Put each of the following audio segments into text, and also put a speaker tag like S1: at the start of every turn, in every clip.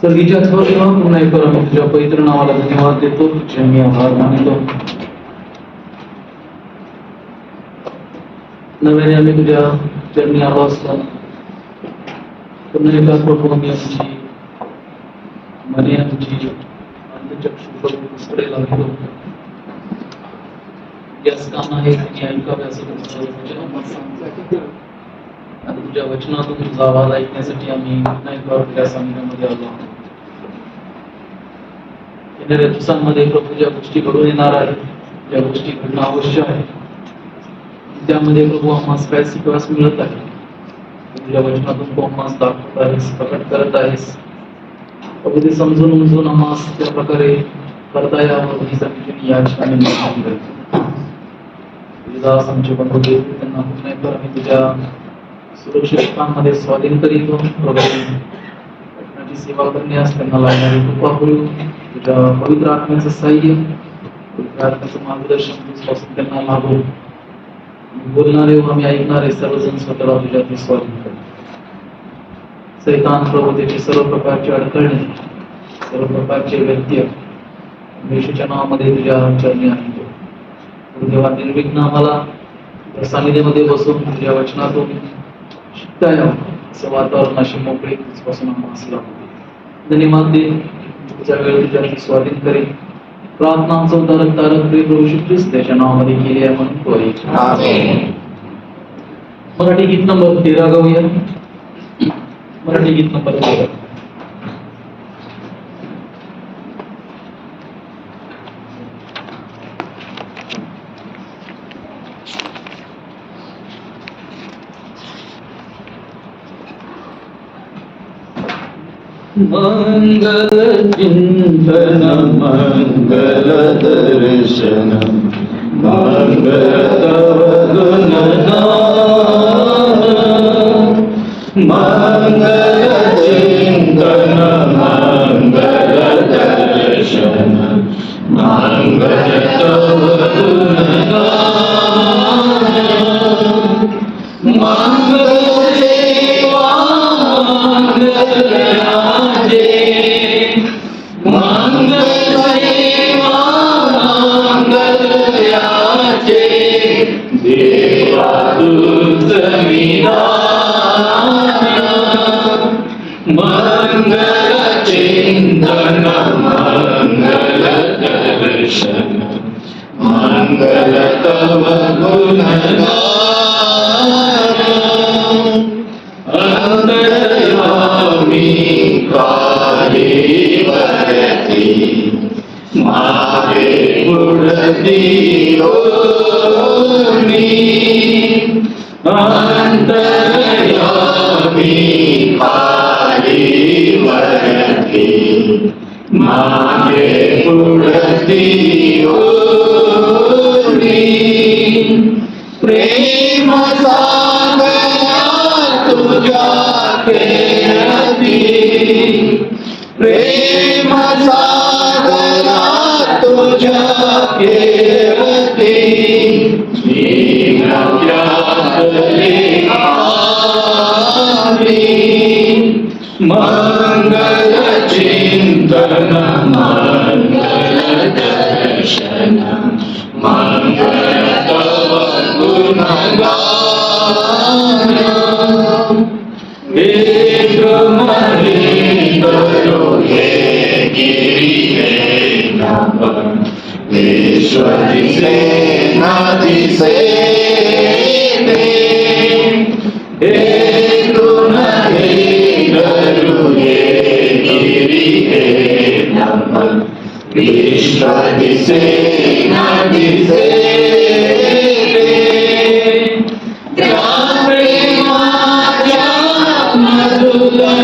S1: सगळीच्या देवा पुन्हा एकदा आम्ही तुझ्या पवित्र नावाला धन्यवाद देतो, तुझे मी आभार मानतो. नव्याने आम्ही तुझ्या चरणी आलो असतो. पुन्हा एकदा प्रभू आम्ही आमची मने आमची अंतःचक्षु पुस्तडे लागतो. याच काम आहे त्यांनी ऐकावे असं आणि तुझ्या वचनातून तुझा आवाज ऐकण्यासाठी आम्ही पुन्हा एकदा तुझ्या सामन्यामध्ये आलो. येणाऱ्या दिवसांमध्ये प्रभू ज्या गोष्टी घडून येणार आहेत, ज्या गोष्टी घडणं आवश्यक आहे, त्यामध्ये प्रभू आम्हाला काय शिकवास मिळत आहे. तुझ्या वचनातून तू आम्हाला दाखवत आहेस, प्रकट करत आहेस. प्रभू ते समजून उमजून आम्हाला त्या प्रकारे करता यावं हीसाठी या ठिकाणी मागणी करतो. तुझे दास आमचे बंधू देव त्यांना पुन्हा एकदा आम्ही तुझ्या सुरक्षिततांमध्ये स्वाधीन करीत सेवा करण्यास त्यांना लागणारी कृपा होईल. तुझ्या पवित्र आत्म्याचं सहाय्य, पवित्र आत्म्याचं मार्गदर्शन तुझपासून त्यांना लाभो. बोलणारे व आम्ही ऐकणारे सर्वजण स्वतःला तुझ्या स्वाधीन करू. सैतान प्रभू त्याचे सर्व प्रकारचे अडकळणे, सर्व प्रकारचे व्यत्यय येशूच्या नावामध्ये तुझ्या चरणी आणतो. देवा निर्विघ्न आम्हाला सानिध्यामध्ये बसून तुझ्या वचनातून शिकता यावं असं वातावरणाशी मोकळे तुझपासून आम्हाला असला धन्यवाद दे. तुझ्या वेळ तुझ्या स्वाधीन करेल. प्रार्थना आमचं उदाहरण तारक प्रभू येशू ख्रिस्त त्याच्या नावामध्ये केली आहे म्हणून मराठी गीत नंबर 13 गाऊया. मराठी गीत नंबर 13.
S2: मंगल चिंतन मंगल दर्शन मंगल गुणगान मंगल चिंतन मंगल दर्शन मंगल गुणगान मंगल सेवा मंगल मंगल चिंतन मंगल दर्शन मंगल तव गुणगान अंतर्यामी कार्यवरती मागे पुढती ओमी अंतर्यामी कार्यवरती मागे पुढती ओमी प्रेम सागरा तुझ्या केळती प्रेम सागरा तुझ्या केळती मंगल चिंतन मंगल दर्शन मंगल तव गुणगान एक महेंद्र हे गिरी ईश्वरी सेना दिसे ईश्वरी सेना दिसे प्रेमाच्या मधुलहरी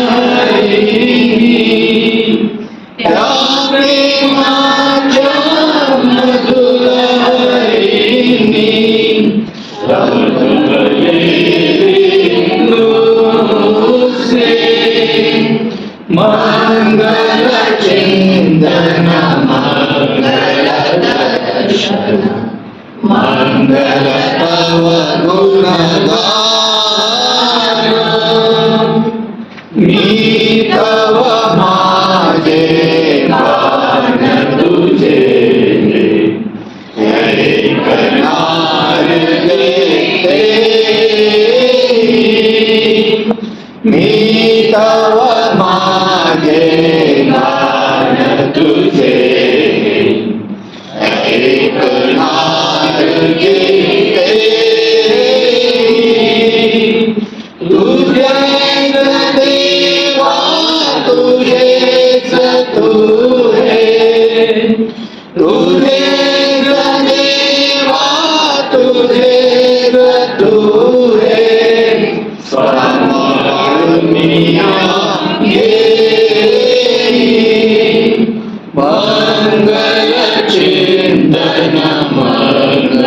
S2: त्या प्रेमाच्या मधुलहरी मंगल चिंतन मंगल दर्शन मंगल तव गुणगान मी तव तव माझे गाण तुझे ऐकणार गीते तुझेच देवा तुझेच तू हे तुझेच देवा तुझेच तू हे स्वामिया मंगल चिंतन मंगल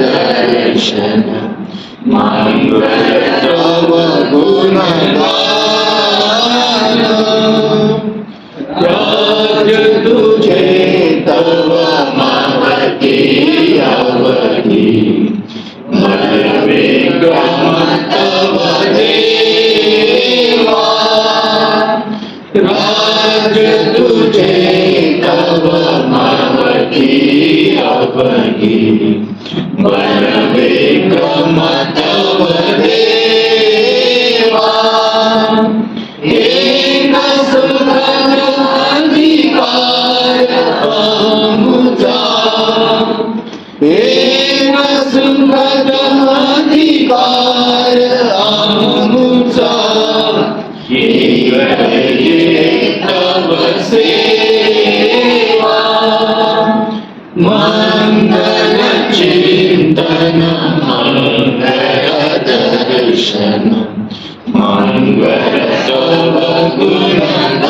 S2: दर्शन मंगल तव गुणगान राज तुझे तव महती अवधी बल विक्रम तव देवा राज तुझे तव महती अवधी बल विक्रम तव देवा एक सुखद अधिकार आमुचा एक सुखद अधिकार आमुचा तव सेवा मंगल चिंतन मंगल दर्शन मंगल तव गुणगान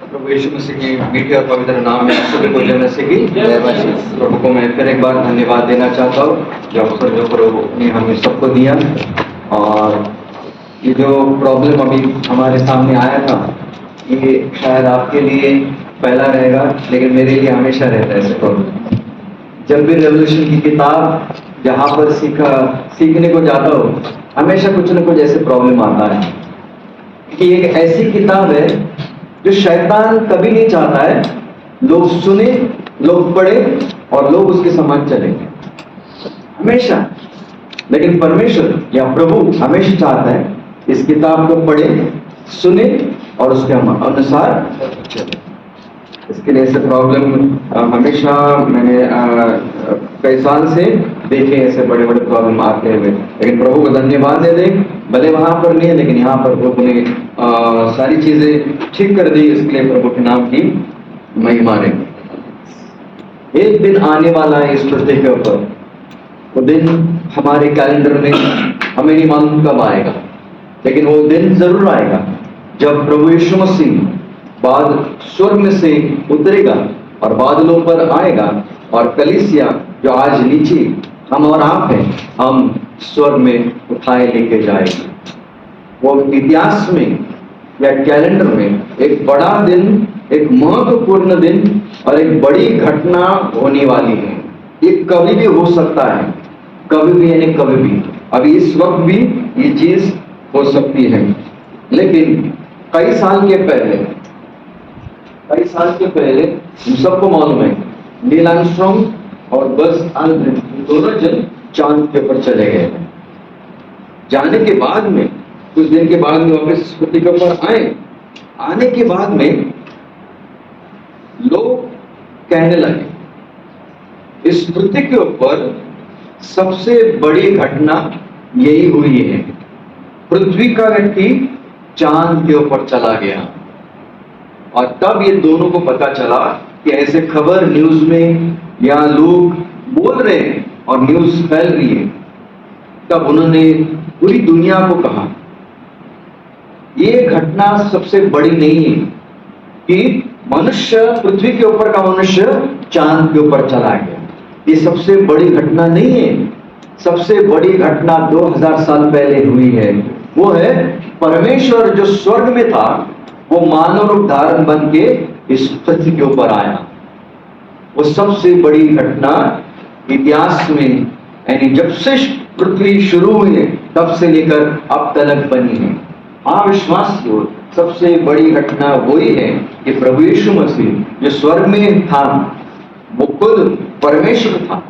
S3: प्रभु यीशु मसीह की मीठी और पवित्र नाम में सभी को जय मसीह की जय मसीह। प्रभु को मैं फिर एक बार धन्यवाद देना चाहता हूँ जो अवसर जो प्रभु ने हमें सबको दिया। और ये जो प्रॉब्लम अभी हमारे सामने आया था ये शायद आपके लिए पहला रहेगा लेकिन मेरे लिए हमेशा रहता है ऐसे प्रॉब्लम। जब भी रेवोल्यूशन की किताब जहाँ पर सीखने को जाता हो हमेशा कुछ न कुछ ऐसे प्रॉब्लम आता है कि एक ऐसी किताब है जो शैतान कभी नहीं चाहता है लोग सुने, लोग पढ़े और लोग उसके समान चले हमेशा। लेकिन परमेश्वर या प्रभु हमेशा चाहता है इस किताब को पढ़े, सुने और उसके अनुसार चले। इसके लिए ऐसे प्रॉब्लम हमेशा मैंने कई साल से देखे ऐसे बड़े बड़े प्रॉब्लम आते हुए। लेकिन प्रभु को धन्यवाद दे दें, भले वहां पर नहीं है लेकिन यहाँ पर प्रभु ने सारी चीजें ठीक कर दी। इसके लिए प्रभु के नाम की महिमा रहे। एक दिन आने वाला है इस पृथ्वी के ऊपर, वो दिन हमारे कैलेंडर में हमें नहीं मालूम कब आएगा लेकिन वो दिन जरूर आएगा जब प्रभु यीशु मसीह बाद स्वर्ग में से उतरेगा और बादलों पर आएगा और कलीसिया जो आज नीचे हम और आप हैं हम स्वर्ग में उठाए लेके जाएंगे। वो इतिहास में या कैलेंडर में एक बड़ा दिन, एक महत्वपूर्ण दिन और एक बड़ी घटना होने वाली है। ये कभी भी हो सकता है, कभी भी यानी कभी भी। अभी इस वक्त भी ये चीज हो सकती है लेकिन कई साल के पहले हम सबको मालूम है नील आर्मस्ट्रांग और बस आल्ड्रिन दोनों जन चांद के ऊपर चले गए। जाने के बाद में कुछ दिन के बाद में वापस इस पृथ्वी के ऊपर आए। आने के बाद में लोग कहने लगे इस पृथ्वी के ऊपर सबसे बड़ी घटना यही हुई है, पृथ्वी का व्यक्ति चांद के ऊपर चला गया। और तब ये दोनों को पता चला कि ऐसे खबर न्यूज में या लोग बोल रहे हैं और न्यूज फैल रही है। तब उन्होंने पूरी दुनिया को कहा ये घटना सबसे बड़ी नहीं है कि मनुष्य पृथ्वी के ऊपर का मनुष्य चांद के ऊपर चला गया। ये सबसे बड़ी घटना नहीं है। सबसे बड़ी घटना 2000 साल पहले हुई है। वो है परमेश्वर जो स्वर्ग में था वो मानव रूप धारण बन के इस पृथ्वी के ऊपर आया। वो सबसे बड़ी घटना इतिहास में यानी जब से पृथ्वी शुरू हुई है तब से लेकर अब तक बनी है। हाँ विश्वास की ओर सबसे बड़ी घटना वही है कि प्रभु यीशु मसीह जो स्वर्ग में था वो खुद परमेश्वर था,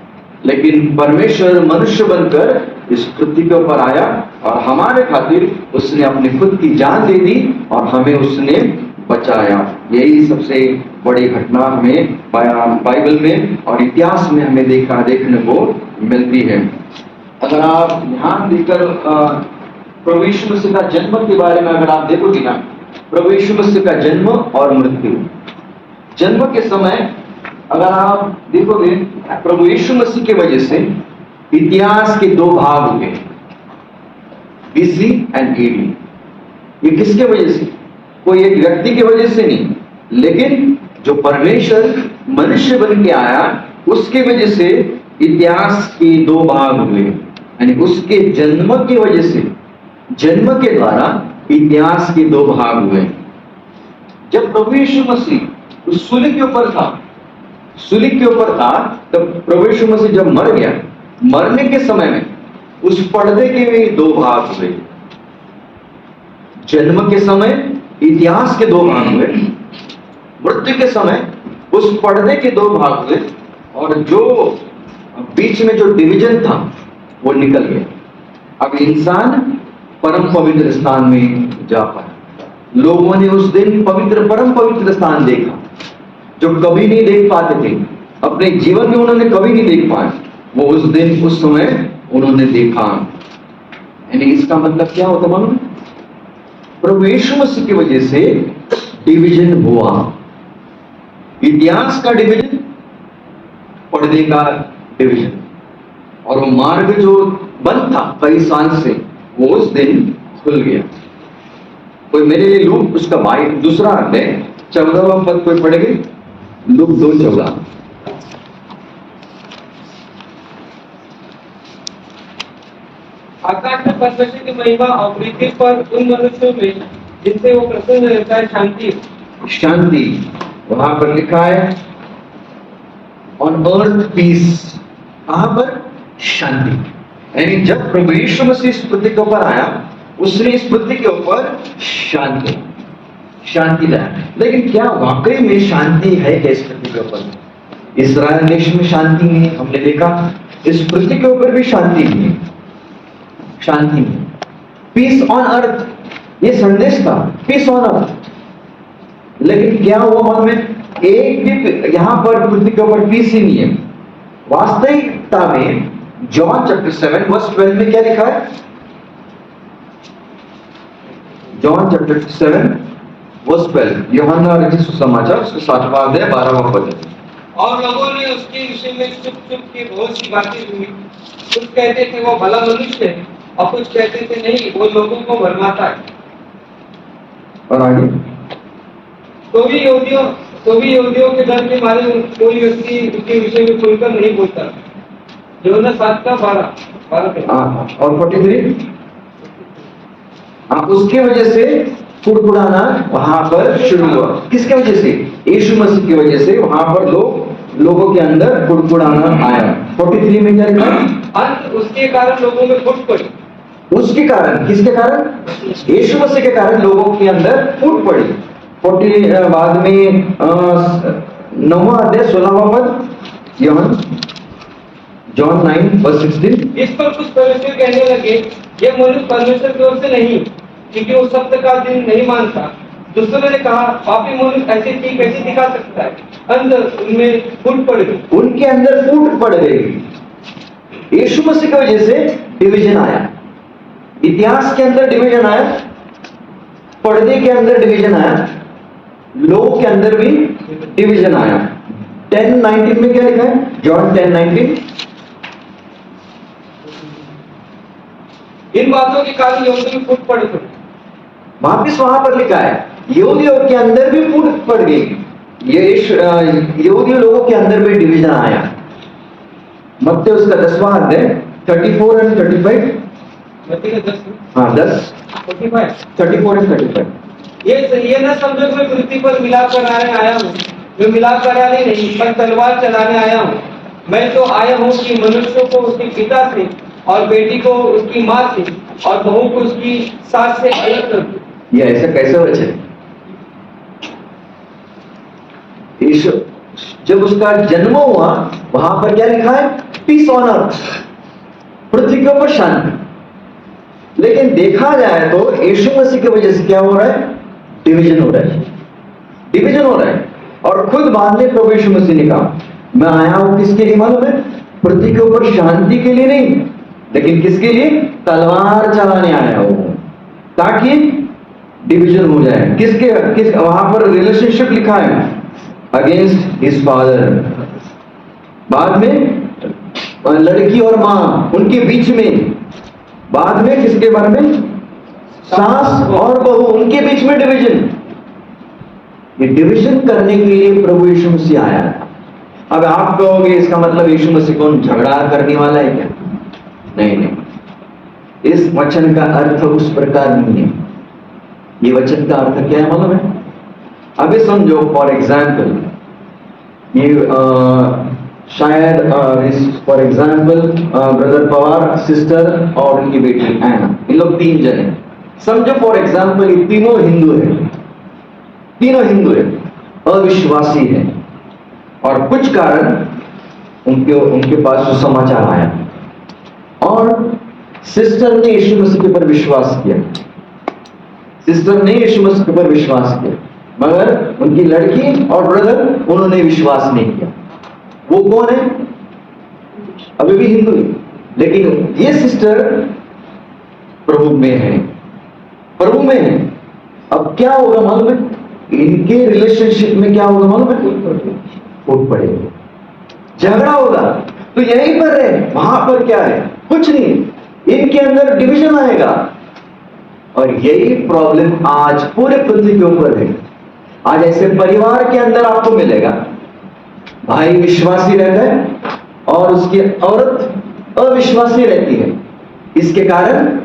S3: लेकिन परमेश्वर मनुष्य बनकर इस पृथ्वी के ऊपर आया और हमारे खातिर उसने अपनी खुद की जान दे दी और हमें उसने बचाया। यही सबसे बड़ी घटना हमें बाइबल में और इतिहास में हमें देखने को मिलती है। अगर आप ध्यान देकर प्रभु यीशु मसीह का जन्म के बारे में अगर आप देखोगे ना, प्रभु यीशु मसीह का जन्म और मृत्यु, जन्म के समय अगर आप देखोगे प्रभु यीशु मसीह की वजह से इतिहास के दो भाग हुए, बीसी एंड एडी। ये किसके वजह से? कोई एक व्यक्ति की वजह से नहीं, लेकिन जो परमेश्वर मनुष्य बन के आया उसकी वजह से इतिहास के दो भाग हुए। यानी उसके जन्म की वजह से, जन्म के द्वारा इतिहास के दो भाग हुए। जब प्रभु यीशु मसीह उस सूली के ऊपर था, सूली के ऊपर था, तब प्रभु यीशु मसीह जब मर गया, मरने के समय में उस पर्दे के भी दो भाग हुए। जन्म के समय इतिहास के दो भाग हुए, मृत्यु के समय उस पर्दे के दो भाग हुए, और जो बीच में जो डिवीजन था वो निकल गया। अब इंसान परम पवित्र स्थान में जा पाया। लोगों ने उस दिन परम पवित्र स्थान देखा जो कभी नहीं देख पाते थे, अपने जीवन में उन्होंने कभी नहीं देख पाए, वो उस दिन उस समय उन्होंने देखा। यानी इसका मतलब क्या होता मालूम? प्रभु यीशु मसीह की वजह से डिवीजन हुआ, इतिहास का डिवीजन, पर्दे का डिवीजन, और वो मार्ग जो बंद था कई साल से वो उस दिन खुल गया। कोई मेरे लिए लूक उसका दूसरा अध्याय 14वां पद कोई पढ़ेगी? लूक 2:14।
S4: आकाश में परमेश्वर की महिमा और पृथ्वी पर उन मनुष्यों में जिनसे वो प्रसन्न रहता है शांति।
S3: शांति वहां पर लिखा है ऑन अर्थ पीस। कहां पर? शांति। यानी जब प्रभु यीशु मसीह इस पृथ्वी के ऊपर आया उसने इस पृथ्वी के ऊपर शांति लाया। लेकिन क्या वाकई में शांति है क्या इस पृथ्वी के ऊपर? इस्राएल देश में शांति नहीं है, हमने देखा। इस पृथ्वी के ऊपर भी शांति नहीं है, शांति नहीं। पीस ऑन अर्थ, ये संदेश था, पीस ऑन अर्थ। लेकिन क्या हुआ मालूम है? एक भी यहां पर पृथ्वी के ऊपर पीस ही नहीं है। वास्तविकता में जॉन चैप्टर 7 वर्स 12 में क्या लिखा है? जॉन चैप्टर 7 वर्स 12, यूहन्ना रचित सुसमाचार उसका 7वां अध्याय 12वां पद।
S4: और लोगों ने उसके विषय में चुप चुप के बहुत सी बातें सुनी। कुछ कहते थे वो भला मनुष्य है, और कुछ कहते थे नहीं वो लोगों को भरमाता है।
S3: और आगे?
S4: तो भी यहूदियों के डर के मारे कोई व्यक्ति उसके विषय में खुलकर नहीं बोलता। यूहन्ना 7:12।
S3: और 43, उसके वजह से कुड़कुड़ाना वहां पर शुरू हुआ। किसके वजह से? यीशु मसीह की वजह से वहां पर लोगों के अंदर कुड़कुड़ाना आया। 43 में क्या लिखा?
S4: अंत उसके कारण लोगों में फूट पड़ी।
S3: उसके कारण, किसके कारण? यीशु मसीह के कारण लोगों के अंदर फूट पड़ी। 40 बाद में 9वां अध्याय 16वां पद, जॉन 9:16।
S4: इस पर कुछ फरीसी कहने लगे ये मनुष्य परमेश्वर की ओर से नहीं, क्योंकि वो सत्य का दिन नहीं मानता। दूसरों ने कहा पापी मनुष्य ऐसी चीज कैसे दिखा सकता है? अंदर उनमें फूट पड़ गई,
S3: उनके अंदर फूट पड़ गई। यीशु मसीह की वजह से डिवीजन आया, इतिहास के अंदर डिवीजन आया, पर्दे के अंदर डिवीजन आया, लोग के अंदर भी डिवीजन आया। 10:19 में क्या लिखा है? जॉन 10:19।
S4: इन बातों के कारण यहूदियों में फूट पड़ गई।
S3: वापिस वहां पर लिखा है यहूदियों के अंदर भी फूट पड़ गई। यहूदी लोगों के अंदर भी डिवीजन आया। मत्ती उसका 10वां अध्याय 34 और 35।
S4: मत्ती का 10,
S3: हाँ 10, 34 और 35।
S4: ये न समझो कि मैं पृथ्वी पर मिलाप कराने आया हूँ। मैं मिलाप कराने नहीं पर तलवार चलाने आया हूँ। मैं तो आया हूँ कि मनुष्य को उसके पिता से और बेटी को उसकी माँ से और बहू को उसकी सास से अलग कर दूं।
S3: ये ऐसा कैसे बचे? यीशु जब उसका जन्म हुआ वहां पर क्या लिखा है? पीस ऑन अर्थ, पृथ्वी के ऊपर शांति। लेकिन देखा जाए तो यीशु मसीह की वजह से क्या हो रहा है? डिवीजन हो रहा है, डिवीजन हो रहा है। और खुद बाद में प्रभु यीशु मसीह ने कहा, मैं आया हूं किसके लिए मालूम है? पृथ्वी के ऊपर शांति के लिए नहीं, लेकिन किसके लिए? तलवार चलाने आया हूं, ताकि डिवीजन हो जाए। किस वहां पर रिलेशनशिप लिखा है? Against his father. बाद में लड़की और मां उनके बीच में। बाद में किसके बारे में? सास और बहू उनके बीच में डिवीजन। ये डिवीजन करने के लिए प्रभु यीशु मसीह आया। अब आप कहोगे इसका मतलब यीशु मसीह कौन झगड़ा करने वाला है क्या? नहीं नहीं, इस वचन का अर्थ उस प्रकार नहीं है। ये वचन का अर्थ क्या है मालूम है? अभी समझो, फॉर एग्जाम्पल ये शायद for example brother Pawar, sister और उनकी बेटी एना, इन लोग 3 जने। समझो फॉर एग्जाम्पल ये तीनों हिंदू है, तीनों हिंदू है, अविश्वासी है, और कुछ कारण उनके पास जो समाचार आया और सिस्टर ने यीशु मसीह के ऊपर विश्वास किया। सिस्टर ने यीशु मसीह के ऊपर विश्वास किया, मगर उनकी लड़की और ब्रदर उन्होंने विश्वास नहीं किया। वो कौन है? अभी भी हिंदू है, लेकिन ये सिस्टर प्रभु में है, प्रभु में है। अब क्या होगा मालूम है? इनके रिलेशनशिप में क्या होगा मालूम है? फूट पड़ेगा, झगड़ा होगा। तो यहीं पर है, वहां पर क्या है? कुछ नहीं, इनके अंदर डिवीजन आएगा। और यही प्रॉब्लम आज पूरे पृथ्वी के ऊपर है। आज ऐसे परिवार के अंदर आपको मिलेगा, भाई विश्वासी रहता है और उसकी औरत अविश्वासी रहती है। इसके कारण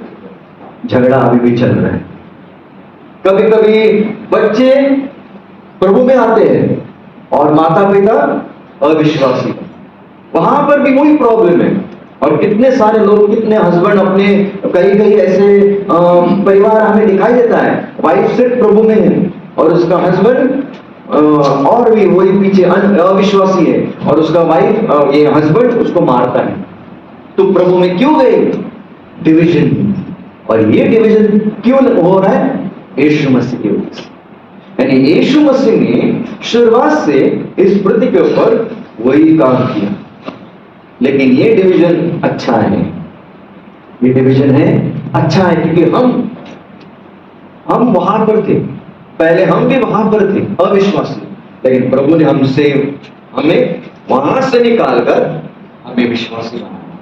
S3: झगड़ा अभी भी चल रहा है। कभी कभी बच्चे प्रभु में आते हैं और माता पिता अविश्वासी, वहां पर भी वही प्रॉब्लम है। और कितने सारे लोग, कितने हस्बैंड अपने, कई ऐसे परिवार हमें दिखाई देता है, वाइफ सिर्फ प्रभु में है और उसका हस्बैंड और भी वही पीछे अविश्वासी है, और उसका वाइफ ये हस्बैंड उसको मारता है। तो प्रभु में क्यों गए? डिवीजन। और ये डिवीजन क्यों हो रहा है? यीशु मसीह की वजह से। यानी यीशु मसीह ने शुरुआत से इस पृथ्वी के ऊपर वही काम किया। लेकिन ये डिवीजन अच्छा है, ये डिवीजन है अच्छा है, क्योंकि हम वहां पर थे, पहले हम भी वहां पर थे अविश्वासी, लेकिन प्रभु ने हमें वहां से निकालकर हमें विश्वासी बनाया।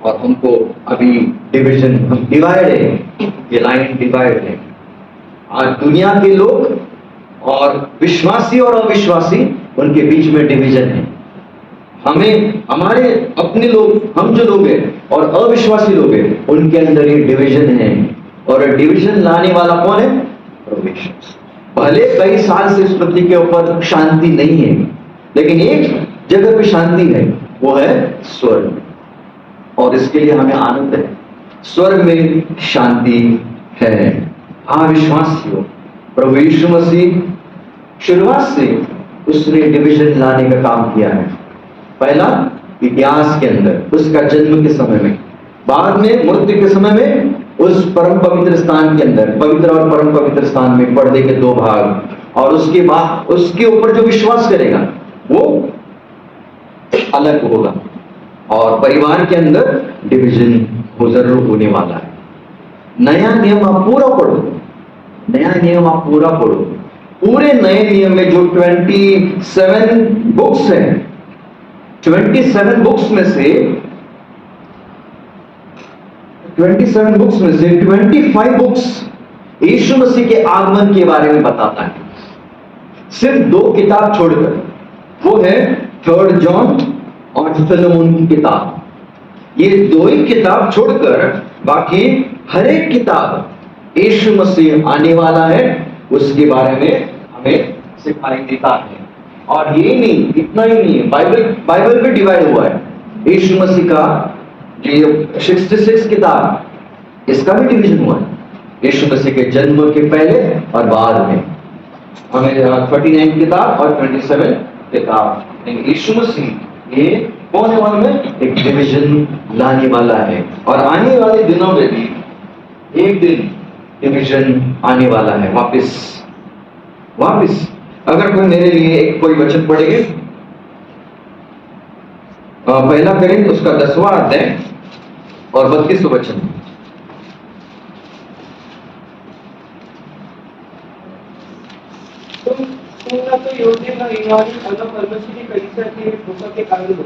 S3: और हमको अभी डिवीजन, हम डिवाइड है, ये लाइन डिवाइड है। आज दुनिया के लोग और विश्वासी और अविश्वासी, उनके बीच में डिवीजन है। हमारे अपने लोग, हम जो लोग हैं और अविश्वासी लोग हैं, उनके अंदर ये डिवीजन है। और डिवीजन लाने वाला कौन है? प्रभु यीशु। भले कई साल से इस पृथ्वी के ऊपर शांति नहीं है, लेकिन एक जगह पे शांति है, वो है स्वर्ग में। और इसके लिए हमें आनंद है, स्वर्ग में शांति है। हाँ, विश्वासियों, प्रभु यीशु मसीह शुरुआत से उसने डिवीजन लाने का काम किया है। पहला इतिहास के अंदर, उसका जन्म के समय में, बाद में मृत्यु के समय में, उस परम पवित्र स्थान के अंदर, पवित्र और परम पवित्र स्थान में पर्दे के 2 भाग, और उसके बाद उसके ऊपर जो विश्वास करेगा वो अलग होगा। और परिवार के अंदर डिवीजन वो जरूर होने वाला है। नया नियम आप पूरा पढ़ो, नया नियम आप पूरा पढ़ो। पूरे नए नियम में जो 27 बुक्स हैं, 27 बुक्स में से 25 बुक्स यीशु मसीह के आगमन के बारे में बताता है। सिर्फ 2 किताब छोड़कर, वो है 3 जॉन और फिलेमोन की किताब। ये 2 ही किताब छोड़कर बाकी हर एक किताब यीशु मसीह आने वाला है उसके बारे में हमें सिखाई देता है। और ये नहीं, इतना ही नहीं है, बाइबल भी डिवाइड हुआ है। यीशु मसीह का जो 66 किताब, इसका भी डिवीजन हुआ है, यीशु मसीह के जन्म के पहले और बाद में। हमें 39 किताब और 27 किताब। यीशु मसीह ये कौन है वाले में एक डिवीजन लाने वाला है, और आने वाले दिनों में भी एक दिन डिवीजन आने वाला है वापस। अगर कोई मेरे लिए एक कोई वचन पढ़ेगे, पहला करेंगे उसका 10वां अध्याय और 32वां वचन।
S4: तुम ना तो यहूदी ना यूनानी और ना परमेश्वर की कलीसिया के ठोकर के कारण हो।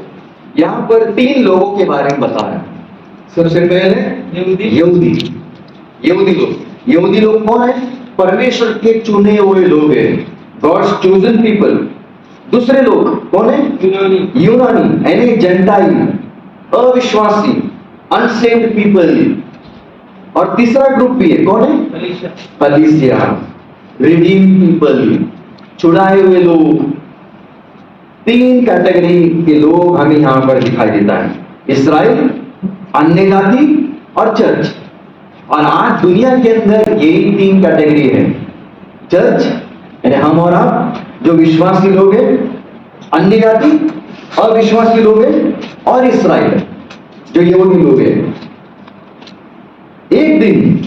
S3: यहाँ पर 3 लोगों के बारे में बता रहा है। सबसे पहले यहूदी लोग कौन है? परमेश्वर के चुने हुए लोग हैं, गॉड्स चोजन पीपल। दूसरे लोग कौन है? यूनानी यानी जेंटाइल, अविश्वासी, अनसेव्ड पीपल। और तीसरा ग्रुप भी है, कौन है? कलीसिया, रिडीम पीपल, छुड़ाए हुए लोग। 3 कैटेगरी के लोग हमें यहां पर दिखाई देता है, इस्राएल, अन्य जाति और चर्च। और आज दुनिया के अंदर यही 3 कैटेगरी है, चर्च यानी हम और आप जो विश्वासी लोग हैं, अन्य जाति अविश्वासी लोग हैं, और इस्राएल जो यहूदी लोग हैं। एक दिन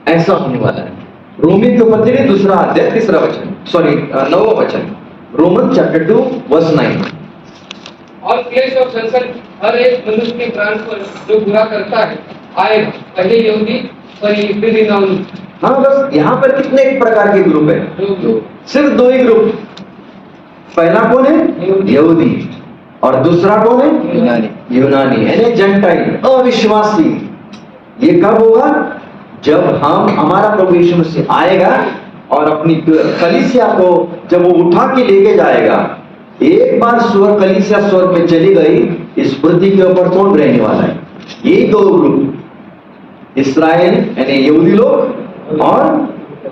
S3: ऐसा होने वाला है। रोमी के पत्र 2 अध्याय 3 वचन, 9वां वचन, रोमन चैप्टर 2 वर्स 9।
S4: और क्लेश और संकट हर एक मनुष्य के प्राण पर जो बुरा करता है आएगा, पहले यहूदी फिर यूनानी।
S3: हाँ, बस यहाँ पर कितने प्रकार के ग्रुप है? सिर्फ 2 ही ग्रुप। पहला कौन है? यहूदी, और दूसरा कौन है? यूनानी यानी जेंटाइल, अविश्वासी। ये कब होगा? जब हमारा प्रभु यीशु मसीह आएगा और अपनी कलीसिया को जब वो उठा के लेके जाएगा। एक बार कलीसिया स्वर्ग में चली गई, इस पृथ्वी के ऊपर कौन रहने वाला है? ये 2 ग्रुप, इस्राएल यानी यहूदी लोग और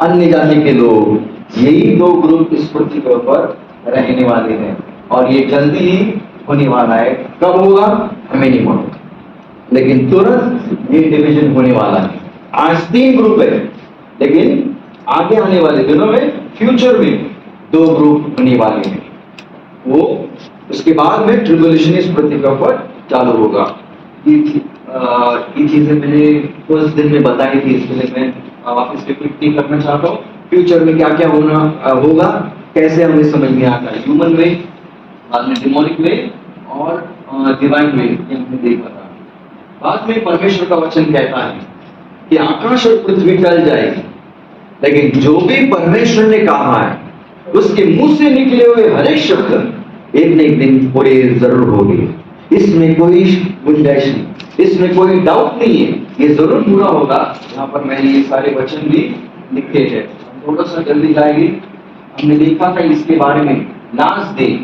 S3: अन्य जाति के लोग। यही 2 ग्रुप इस पृथ्वी के ऊपर रहने वाले हैं, और ये जल्दी ही होने वाला है। कब होगा हमें नहीं मालूम, लेकिन तुरंत ये डिवीजन होने वाला है। आज 3 ग्रुप है, लेकिन आगे आने वाले दिनों में, फ्यूचर में 2 ग्रुप होने वाले हैं। वो उसके बाद में ट्रिब्यूलेशन इस पृथ्वी के ऊपर चालू होगा। ये चीजें मैंने उस दिन में बताई थी, इसलिए मैं वापस रिपीट करना चाहता हूँ। फ्यूचर में क्या क्या होगा, कैसे हमें समझ में आता है। ह्यूमन वे, बाद में डिमोनिक वे और डिवाइन वे, ये हमने देखा था। बाद में परमेश्वर का वचन कहता है कि आकाश और पृथ्वी टल जाएगी, लेकिन जो भी परमेश्वर ने कहा है उसके मुंह से निकले हुए हर एक शब्द एक न एक दिन पूरे जरूर होंगे। इसमें कोई गुंजाइश नहीं, इसमें कोई डाउट नहीं है, ये जरूर पूरा होगा। यहाँ पर मैंने ये सारे वचन भी लिखे हैं, थोड़ा सा जल्दी जाएगी। हमने देखा था इसके बारे में, लास्ट डेज।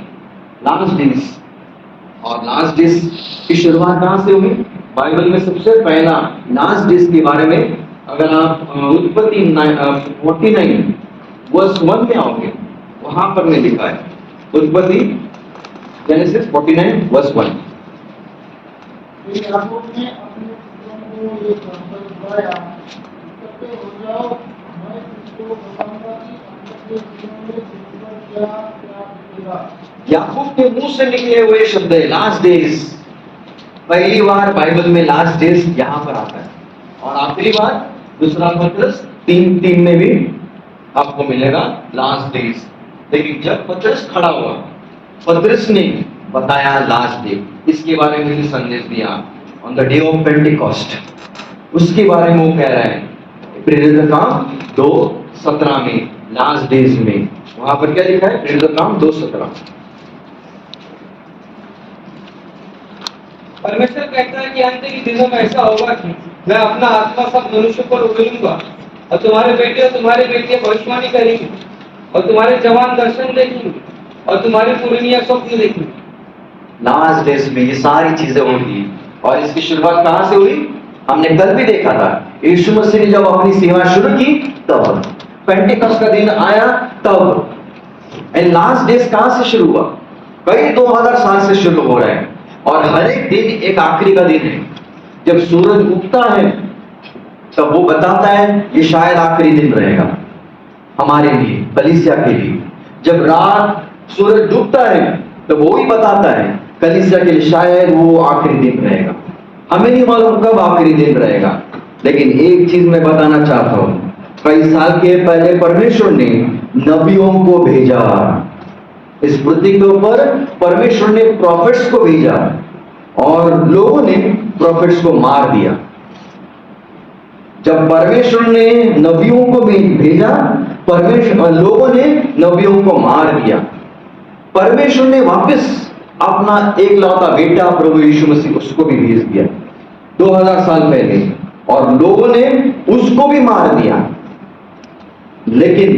S3: और लास्ट डेज की शुरुआत कहां से हुई? बाइबल में सबसे पहला लास्ट डेज के बारे में अगर आप उत्पत्ति 49 वर्स 1 में आओगे, वहां पर में लिखा है, उत्पत्ति जेनेसिस 49 वर्स 1।
S5: याकूब ने अपने पुत्रों को ये कहकर बुलाया, इकट्ठे हो जाओ, मैं तुमको बताऊंगा कि अंत के दिनों में तुम पर क्या क्या बीतेगा।
S3: याकूब के मुंह से निकले हुए शब्द है लास्ट डेज। पहली बार बाइबल में लास्ट डेज यहां पर आता है, और आखिरी बार 2 पत्रस 3:3 में भी आपको मिलेगा लास्ट डेज। लेकिन जब पत्रस खड़ा हुआ, पत्रस ने बताया लास्ट डे, इसके बारे में भी संदेश दिया on the day of Pentecost. उसके बारे में वो कह रहा है प्रेरित काम 2:17 में, लास्ट डेज में। वहां पर क्या लिखा है? प्रेरित काम 2:17।
S4: परमेश्वर कहता है कि अंत के दिनों में ऐसा होगा कि मैं अपना आत्मा सब मनुष्य पर उगलूंगा, और तुम्हारे बेटे और तुम्हारी बेटियां भविष्यवाणी करेंगी, और तुम्हारे जवान दर्शन देखेंगे, और तुम्हारी पुरनिया स्वप्न देखेंगी।
S3: लास्ट डेज में ये सारी चीजें होंगी, और इसकी शुरुआत कहां से हुई? हमने कल भी देखा था, यीशु मसीह ने जब अपनी सेवा शुरू की तब पेंटिकॉस्ट का दिन आया, तब एंड लास्ट डेज कहां से शुरू हुआ? कई 2000 साल से शुरू हो रहा है, और हर एक दिन एक आखिरी का दिन है। जब सूरज उगता है तब वो बताता है ये शायद आखिरी दिन रहेगा हमारे लिए, कलीसिया के लिए। जब रात सूरज डूबता है तो वो ही बताता है कलीसिया के लिए शायद वो आखिरी दिन रहेगा। हमें नहीं मालूम कब आखिरी दिन रहेगा, लेकिन एक चीज मैं बताना चाहता हूं, कई साल के पहले परमेश्वर ने नबियों को भेजा। इस पृथ्वी के ऊपर परमेश्वर ने प्रॉफिट्स को भेजा, और लोगों ने प्रॉफिट्स को मार दिया। जब परमेश्वर ने नबियों को भेजा, लोगों ने नबियों को मार दिया। परमेश्वर ने वापस अपना एकलौता बेटा प्रभु यीशु मसीह उसको भी भेज दिया 2000 साल पहले, और लोगों ने उसको भी मार दिया। लेकिन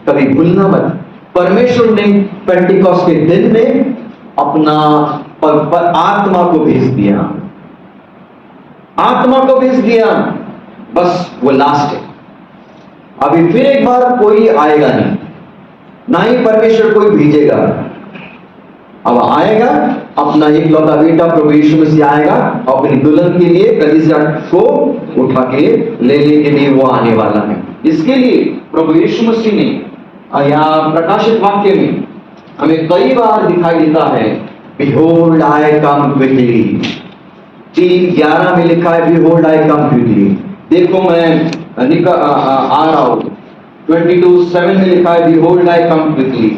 S3: कभी भूलना मत, परमेश्वर ने पेंटिकॉस्ट के दिन में अपना आत्मा को भेज दिया, आत्मा को भेज दिया। बस वो लास्ट है। अभी फिर एक बार कोई आएगा नहीं, ना ही परमेश्वर कोई भेजेगा। अब आएगा अपना एकलौता बेटा प्रभु यीशु मसीह आएगा, अपनी दुल्हन के लिए कलीसिया को उठा के लेने के लिए वो आने वाला है। इसके लिए प्रभु यीशु मसीह ने यहाँ प्रकाशित वाक्य में हमें कई बार दिखाई देता है, Behold I come quickly। 3:11 में लिखा है Behold I come quickly, देखो मैं आ रहा हूं। 22:7 में लिखा है Behold I come quickly।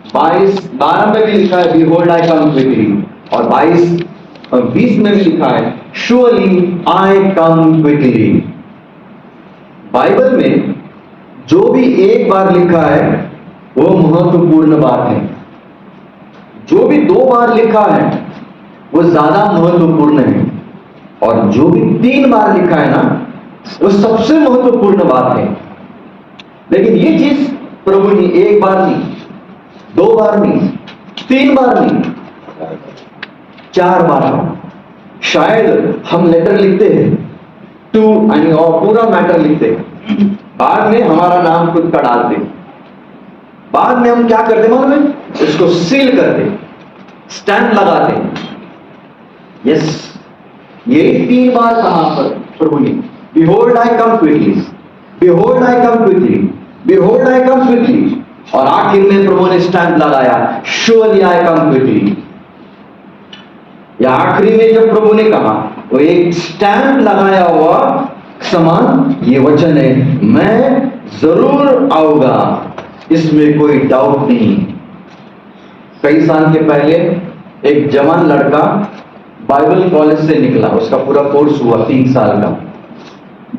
S3: 22:12 में भी लिखा है Behold I come quickly, और 22:20 में भी लिखा है Surely I come quickly। Bible में जो भी एक बार लिखा है वो महत्वपूर्ण बात है, जो भी 2 बार लिखा है वो ज्यादा महत्वपूर्ण है, और जो भी 3 बार लिखा है ना वो सबसे महत्वपूर्ण बात है। लेकिन ये चीज प्रभु ने 1 बार नहीं, 2 बार नहीं, 3 बार नहीं, 4 बार। शायद हम लेटर लिखते हैं टू यानी और पूरा मैटर लिखते हैं, बाद में हमारा नाम खुद का डालते, बाद में हम क्या करते मालूम है? उसको सील करते, स्टैंप लगाते। यस, यही 3 बार कहा पर प्रभु ने Behold I come quickly, Behold I come quickly, Behold I come quickly, और आखिर में प्रभु ने स्टैंप लगाया Surely I come quickly। या आखिरी में जब प्रभु ने कहा वो एक स्टैंप लगाया हुआ समान ये वचन है, मैं जरूर आऊंगा, इसमें कोई डाउट नहीं। कई साल के पहले एक जवान लड़का बाइबल कॉलेज से निकला, उसका पूरा कोर्स हुआ 3 साल का,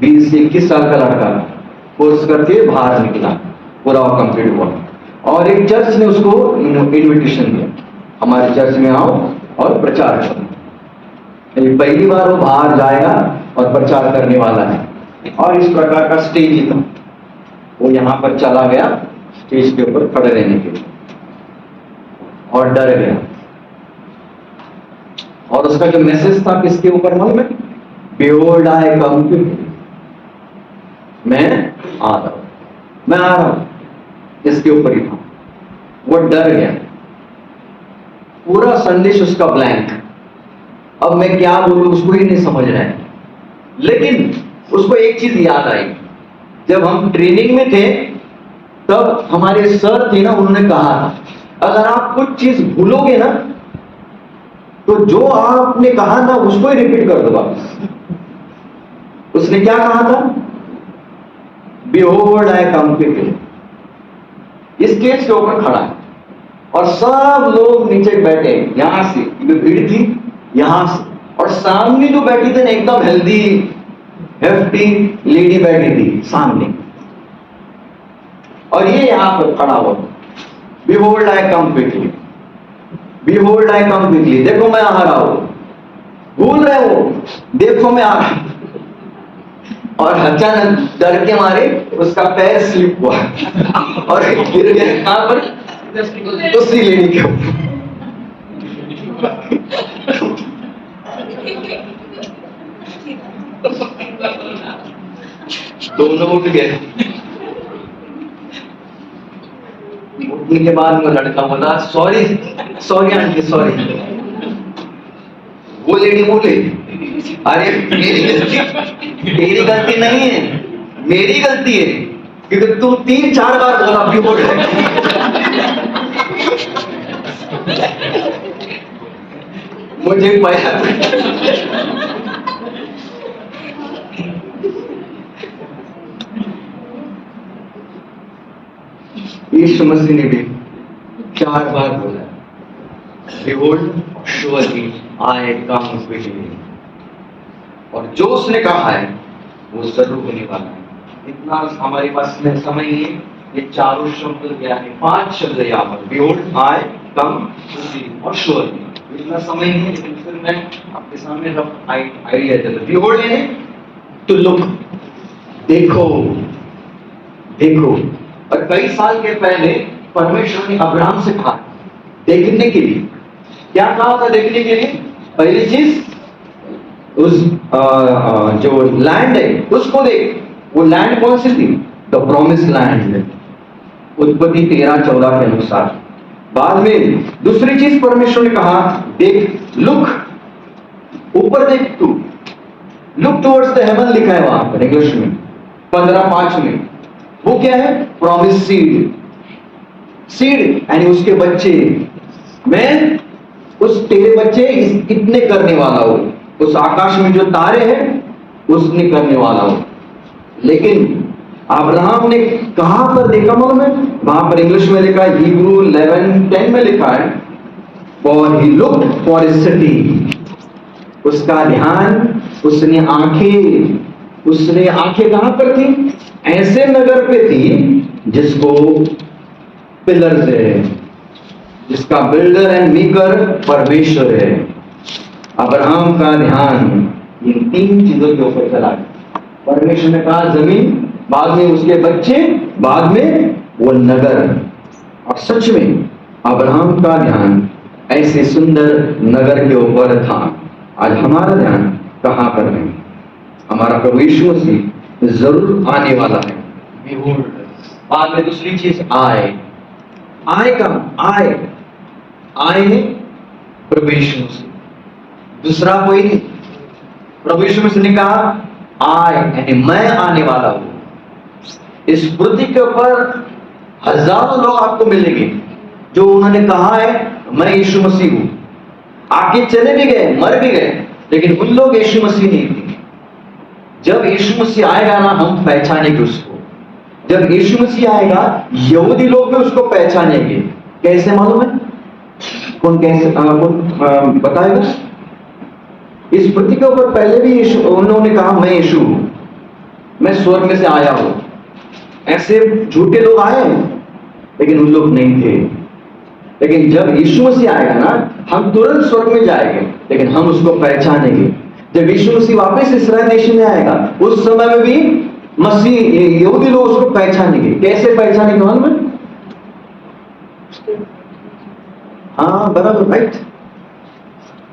S3: 20 से 21 साल का लड़का कोर्स करके बाहर निकला, पूरा कंप्लीट हुआ, और एक चर्च ने उसको इनविटेशन दिया, हमारे चर्च में आओ और प्रचार करो। पहली बार वो बाहर जाएगा और प्रचार करने वाला है, और इस प्रकार का स्टेज ही था। वो यहां पर चला गया स्टेज के ऊपर खड़े रहने के लिए, और डर गया। और उसका जो मैसेज था किसके ऊपर मालूम है? Behold I come quickly, मैं आ रहा हूं, मैं आ रहा हूं, इसके ऊपर ही था। वो डर गया, पूरा संदेश उसका ब्लैंक। अब मैं क्या बोलूं उसको ही नहीं समझ रहा है। लेकिन उसको एक चीज याद आई, जब हम ट्रेनिंग में थे तब हमारे सर थे ना, उन्होंने कहा था अगर आप कुछ चीज भूलोगे ना तो जो आपने कहा था उसको ही रिपीट कर दो वापस। उसने क्या कहा था? Behold I come quickly। इस स्टेज के ऊपर खड़ा है और सब लोग नीचे बैठे, यहां से भीड़ थी, यहां से, और सामने जो बैठी थी ना एकदम हेल्दी हेफ्टी लेडी बैठी थी सामने, और ये यहां पर खड़ा हुआ। Behold I come quickly, Behold I come quickly, देखो मैं आ रहा हूं। भूल रहे हो, देखो मैं आ रहा हूं। और अचानक डर के मारे उसका पैर स्लिप हुआ और गिर गया कहां पर? दूसरी लेडी के ऊपर। दोनों उठ गए। उठने के बाद वो लड़का बोला सॉरी सॉरी आंटी सॉरी। वो लेडी बोले अरे तेरी गलती नहीं है, मेरी गलती है, क्योंकि तू 3-4 बार बोला बिहोल्ड मुझे पाया। यीशु मसीह ने भी 4 बार बोला behold surely I come quickly, और जो उसने कहा है वो जरूर होने वाला है। इतना हमारे पास में समय ही है, ये चारों शब्द यानी 5 शब्द यहाँ पर बिहोल्ड आई कम और surely, इतना समय ही है, लेकिन फिर मैं आपके सामने आइडिया देता हूं। बिहोल्ड है टू लुक, देखो देखो। और कई साल के पहले परमेश्वर ने अब्राहम से कहा देखने के लिए। क्या कहा था देखने के लिए? पहली चीज उस जो लैंड है उसको देख। वो लैंड कौन सी थी? द प्रॉमिस लैंड, उत्पत्ति 13-14 के अनुसार। बाद में दूसरी चीज परमेश्वर ने कहा देख, लुक ऊपर देख, तू लुक टुवर्ड्स द हेवन लिखा है वहां पर इंग्लिश में 15:5 में। वो क्या है? प्रॉमिस सीड, सीड यानी उसके बच्चे। मैं उस तेरे बच्चे इतने करने वाला हूं, उस आकाश में जो तारे हैं उसने करने वाला हूं। लेकिन अब्राहम ने कहां पर देखा मालूम है? वहां पर इंग्लिश में लिखा है, हिब्रू 11:10 में लिखा है, for he looked for a city. उसका ध्यान, उसने आंखें कहां पर थी? ऐसे नगर पे थी जिसको पिलर है, जिसका बिल्डर एंड मेकर परमेश्वर है। अब्राहम का ध्यान इन 3 चीजों के ऊपर चला गया। परमेश्वर ने कहा जमीन, बाद में उसके बच्चे, बाद में वो नगर। और सच में अब्राहम का ध्यान ऐसे सुंदर नगर के ऊपर था। आज हमारा ध्यान कहां पर है? हमारा प्रभु यीशु मसीह जरूर आने वाला है। Behold। बाद में दूसरी चीज आए का आए प्रभु यीशु मसीह, दूसरा कोई नहीं। प्रभु यीशु मसीह ने कहा आए यानी मैं आने वाला हूं। इस पृथ्वी के ऊपर हजारों लोग आपको मिलेंगे जो उन्होंने कहा है मैं यीशु मसीह हूं। आगे चले भी गए, मर भी गए, लेकिन उन लोग यीशु मसीह नहीं थे। जब यीशु मसीह आएगा ना, हम पहचानेंगे उसको। जब यीशु मसीह आएगा, यहूदी लोग भी उसको पहचानेंगे। कैसे मालूम है? कौन बताएगा? इस पृथ्वी के ऊपर पहले भी यीशु, उन्होंने कहा मैं यीशु हूं, मैं स्वर्ग में से आया हूं। ऐसे झूठे लोग आए लेकिन उन लोग नहीं थे। लेकिन जब यीशु मसीह आएगा ना, हम तुरंत स्वर्ग में जाएंगे, लेकिन हम उसको पहचानेंगे। जब यीशु मसीह वापस इस्राएल देश में आएगा, उस समय में भी मसीह यहूदी लोग उसको पहचानेंगे। कैसे पहचानेंगे मालूम है? हाँ बराबर, राइट।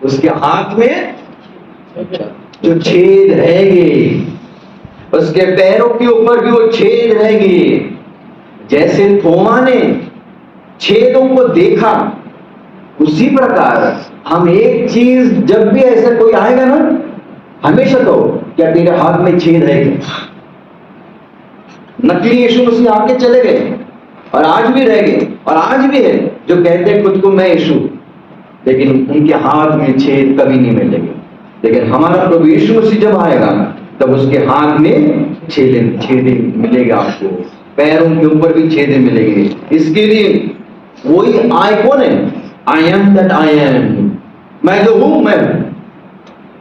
S3: उसके हाथ में जो छेद रहेंगे, उसके पैरों के ऊपर भी वो छेद रहेंगे। जैसे थोमा ने छेदों को देखा, उसी प्रकार हम एक चीज, जब भी ऐसा कोई आएगा ना, हमेशा तो क्या तेरे हाथ में छेद रहेगा? नकली यीशु मसीह आके चले गए और आज भी रह गए, और आज भी है जो कहते हैं खुद को मैं यीशु, लेकिन उनके हाथ में छेद कभी नहीं मिलेंगे। लेकिन हमारा प्रभु यीशु मसीह जब आएगा तब उसके हाथ में छेदे मिलेगा, आपको पैरों के ऊपर भी छेदे मिलेंगे। इसके लिए वही आय कौन है? I am that I am, मैं जो हूं मैं।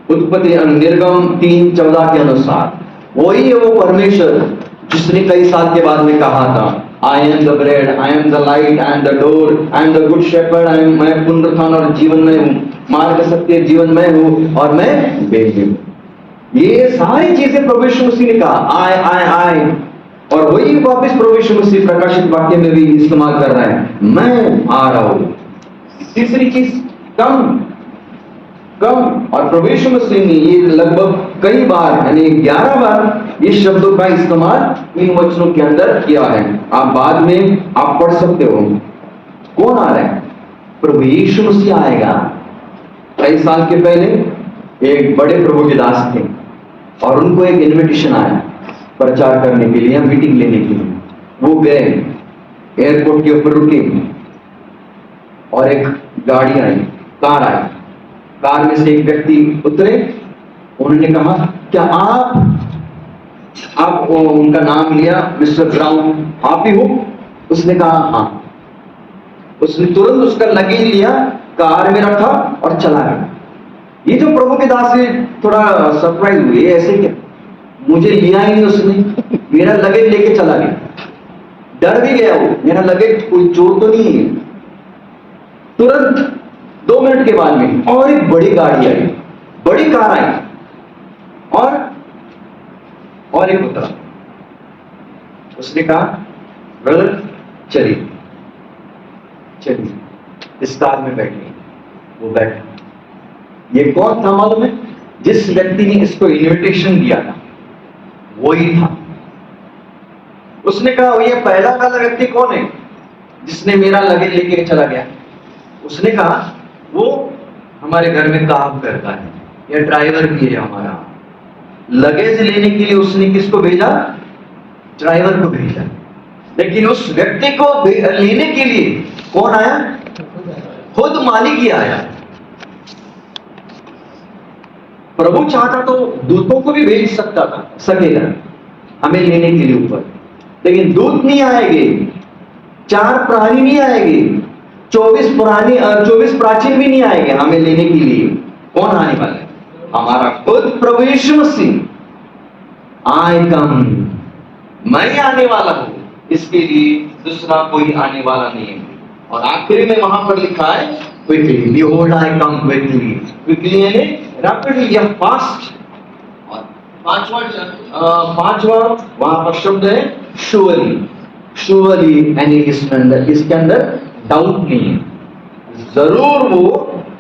S3: उत्पत्ति निर्गम 3:14 के अनुसार वही है वो परमेश्वर जिसने कई साल के बाद में कहा था I am the bread, I am the light, I am the door, I am the good shepherd, मैं पुनरुत्थान और जीवन में हूँ, मार्ग सत्य जीवन में हूँ, और मैं बेटी हूँ। ये सारी चीजें प्रभु यीशु मसीह ने कहा I, और वही वापस प्रभु यीशु मसीह प्रकाशित वाक्य में भी इस्तेमाल कर रहा है, मैं आ रहा हूँ। तीसरी चीज कम, और प्रभु यीशु मसीह ने ये लगभग कई बार यानी 11 बार इस शब्दों का इस्तेमाल इन वचनों के अंदर किया है। आप बाद में आप पढ़ सकते हो। कौन आ रहा है? प्रभु यीशु मसीह आएगा। कई साल के पहले एक बड़े प्रभु के दास थे और उनको एक इनविटेशन आया प्रचार करने के लिए या मीटिंग लेने के लिए। वो गए, एयरपोर्ट के ऊपर रुके और एक गाड़ी आई, कार आई। कार में से एक व्यक्ति उतरे। उन्होंने कहा, क्या आप उनका नाम लिया, मिस्टर ब्राउन, आप ही हो? उसने कहा हाँ। उसने तुरंत उसका लगेज लिया, कार में रखा और चला गया। ये जो प्रभु के दास से थोड़ा सरप्राइज हुए, ऐसे क्या, मुझे लिया ही नहीं उसने, मेरा लगेज लेके चला गया। डर भी गया वो, मेरा लगेज कोई चोर तो नहीं है। तुरंत 2 मिनट के बाद में और एक बड़ी गाड़ी आई, बड़ी कार आई और एक उतरा। उसने कहा, ब्रदर चलिए इस कार में बैठिए। वो बैठा। ये कौन था मालूम है? जिस व्यक्ति ने इसको इनविटेशन दिया था वही था। उसने कहा, ये पहला वाला व्यक्ति कौन है जिसने मेरा लगेज लेके चला गया? उसने कहा, वो हमारे घर में काम करता है, या ड्राइवर भी है हमारा। लगेज लेने के लिए उसने किसको भेजा? ड्राइवर को भेजा। लेकिन उस व्यक्ति को लेने के लिए कौन आया? खुद मालिक ही आया। प्रभु चाहता तो दूतों को भी भेज सकेगा हमें लेने के लिए ऊपर, लेकिन दूत नहीं आएंगे, 4 प्राणी नहीं आएंगे, 24 प्राचीन भी नहीं आएंगे हमें लेने के लिए। कौन आने वाला है? हमारा खुद प्रभु यीशु मसीह। आई कम, मैं आने वाला हूं, इसके लिए दूसरा कोई आने वाला नहीं है। और आखिरी में वहां पर लिखा है, क्विकली, बिहोल्ड आई कम क्विकली। क्विकली यानी रैपिडली या फास्ट। और पांचवा वहां पर शब्द है श्योरली यानी इसके अंदर डाउट नहीं है, जरूर वो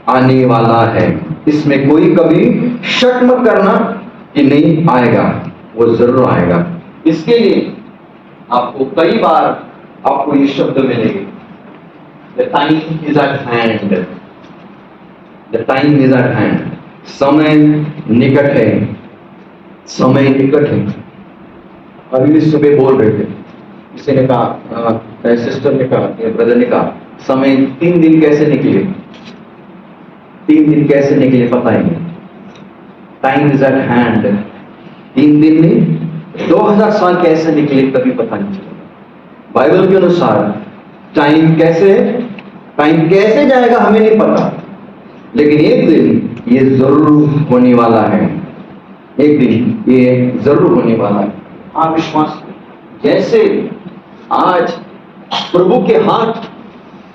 S3: आने वाला है। इसमें कोई कभी शक मत करना कि नहीं आएगा, वो जरूर आएगा। इसके लिए आपको कई बार आपको ये शब्द मिलेंगे, the time is eight hand, the time is eight hand. समय निकट है, समय निकट है। अभी भी सुबह बोल रहे थे, किसी ने कहा, सिस्टर ने कहा, ब्रदर ने कहा, समय 3 दिन कैसे निकले, 3 दिन कैसे निकले पता ही नहीं। टाइम इज एट हैंड, 3 दिन में 2000 साल कैसे निकले कभी पता नहीं चला। बाइबल के अनुसार टाइम कैसे जाएगा हमें नहीं पता, लेकिन एक दिन ये जरूर होने वाला है, एक दिन ये जरूर होने वाला है। आप विश्वास करें। जैसे आज प्रभु के हाथ